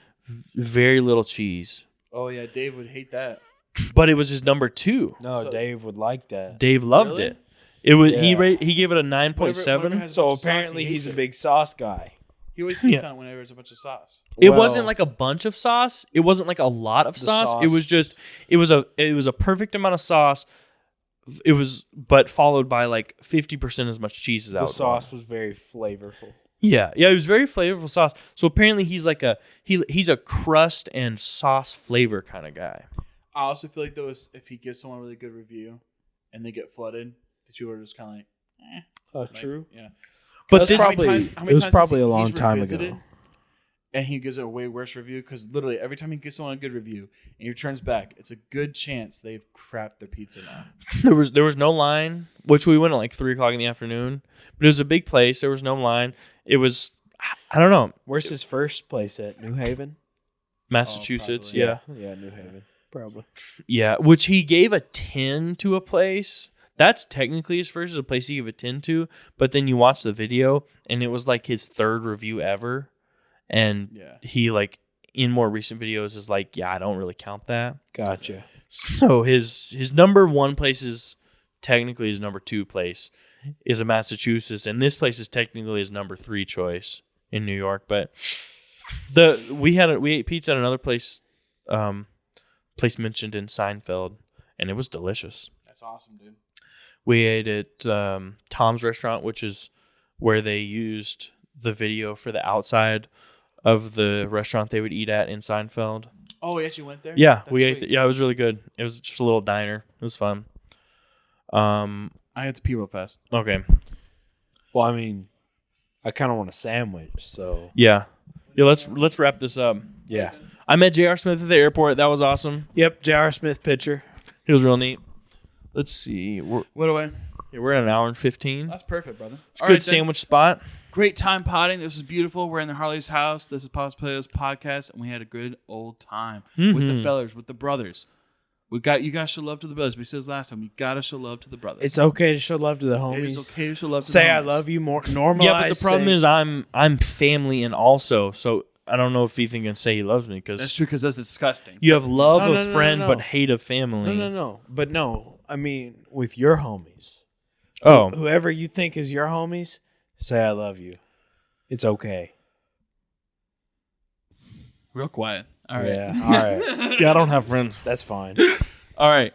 very little cheese, Oh, yeah. Dave would hate that. but it was his number 2. No, So- Dave would like that. Dave loved Really? it. It was Yeah. he gave it a 9.7. Whatever has So sauce, he apparently hates he's a it. big sauce guy. He always hates Yeah. on it whenever there's a bunch of sauce. It Well, wasn't like a bunch of sauce. It wasn't like a lot of The sauce. sauce. It was just it was a perfect amount of sauce. It was but followed by like 50% as much cheese as the out. sauce was very flavorful. Yeah, it was very flavorful sauce. So apparently he's like he's a crust and sauce flavor kind of guy. I also feel like, though, if he gives someone a really good review and they get flooded, these people are just kind of like, eh. Like, True. Yeah. But That's this, How many probably- times- how many it was times probably has a long he's time revisited ago. And he gives it a way worse review because literally every time he gives someone a good review and he returns back, it's a good chance they've crapped their pizza now. there was no line, which we went at like 3:00 in the afternoon. But it was a big place. There was no line. It was I don't know, Where's his first place at? New Haven? Massachusetts. probably. yeah. Yeah, New Haven. Probably. Yeah, which he gave a 10 to a place. That's technically his first, is a place he gave a 10 to, but then you watch the video and it was like his 3rd review ever. And Yeah. he like in more recent videos is like, yeah, I don't really count that. Gotcha. So his number 1 place is technically his number 2 place is a Massachusetts, and this place is technically his number 3 choice in New York. But we ate pizza at another place mentioned in Seinfeld, and it was delicious. That's awesome, dude. We ate at Tom's Restaurant, which is where they used the video for the outside of the restaurant they would eat at in Seinfeld. Oh, yes, you went there? Yeah, That's we ate. sweet. Yeah, it was really good. It was just a little diner. It was fun. I had to pee real fast. Okay. Well, I mean, I kind of want a sandwich, so Yeah. Let's wrap this up. yeah. I met J.R. Smith at the airport. That was awesome. Yep, J.R. Smith picture. He was real neat. Let's see. What away? We're at an hour and 15. That's perfect, brother. It's a good sandwich spot. Great time potting. This was beautiful. We're in the Harley's house. This is Playhouse podcast, and we had a good old time with the fellers, with the brothers. You guys show love to the brothers. We said this last time. You gotta show love to the brothers. It's okay to show love to the It homies. is okay to show love to Say the I homies. love you more. Normalize. Yeah, but the problem saying- is I'm family and also, so I don't know if Ethan can say he loves me That's because true, because that's disgusting. you have love No, of no, friend no. but hate of family. No. But no, I mean with your homies. Oh, Whoever you think is your homies, say I love you. It's okay. Real quiet. All right. Yeah. All right. yeah, I don't have friends. That's fine. All right.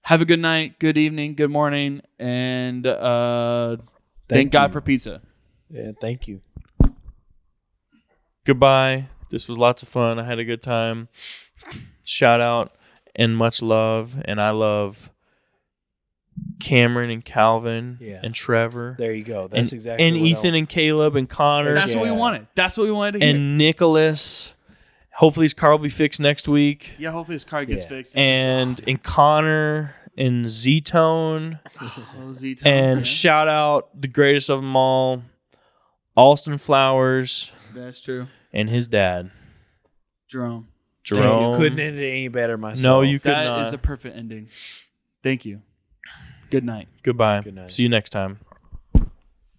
Have a good night, good evening, good morning, and thank God you. for pizza. Yeah. Thank you. Goodbye. This was lots of fun. I had a good time. Shout out and much love, and I love Cameron and Calvin and Trevor. There you go. That's and, exactly. and what Ethan and Caleb and Connor That's what we Yeah. wanted. That's what we wanted to hear. and Nicholas. Hopefully his car will be fixed next week. yeah, hopefully his car gets Yeah. fixed. And Connor and Z-Tone. And shout out the greatest of them all, Alston Flowers that's true. and his dad, Jerome. Jerome. Couldn't end it any better myself. No, you could That not. is a perfect ending. Thank you. Good night. Goodbye. Good night. See you next time.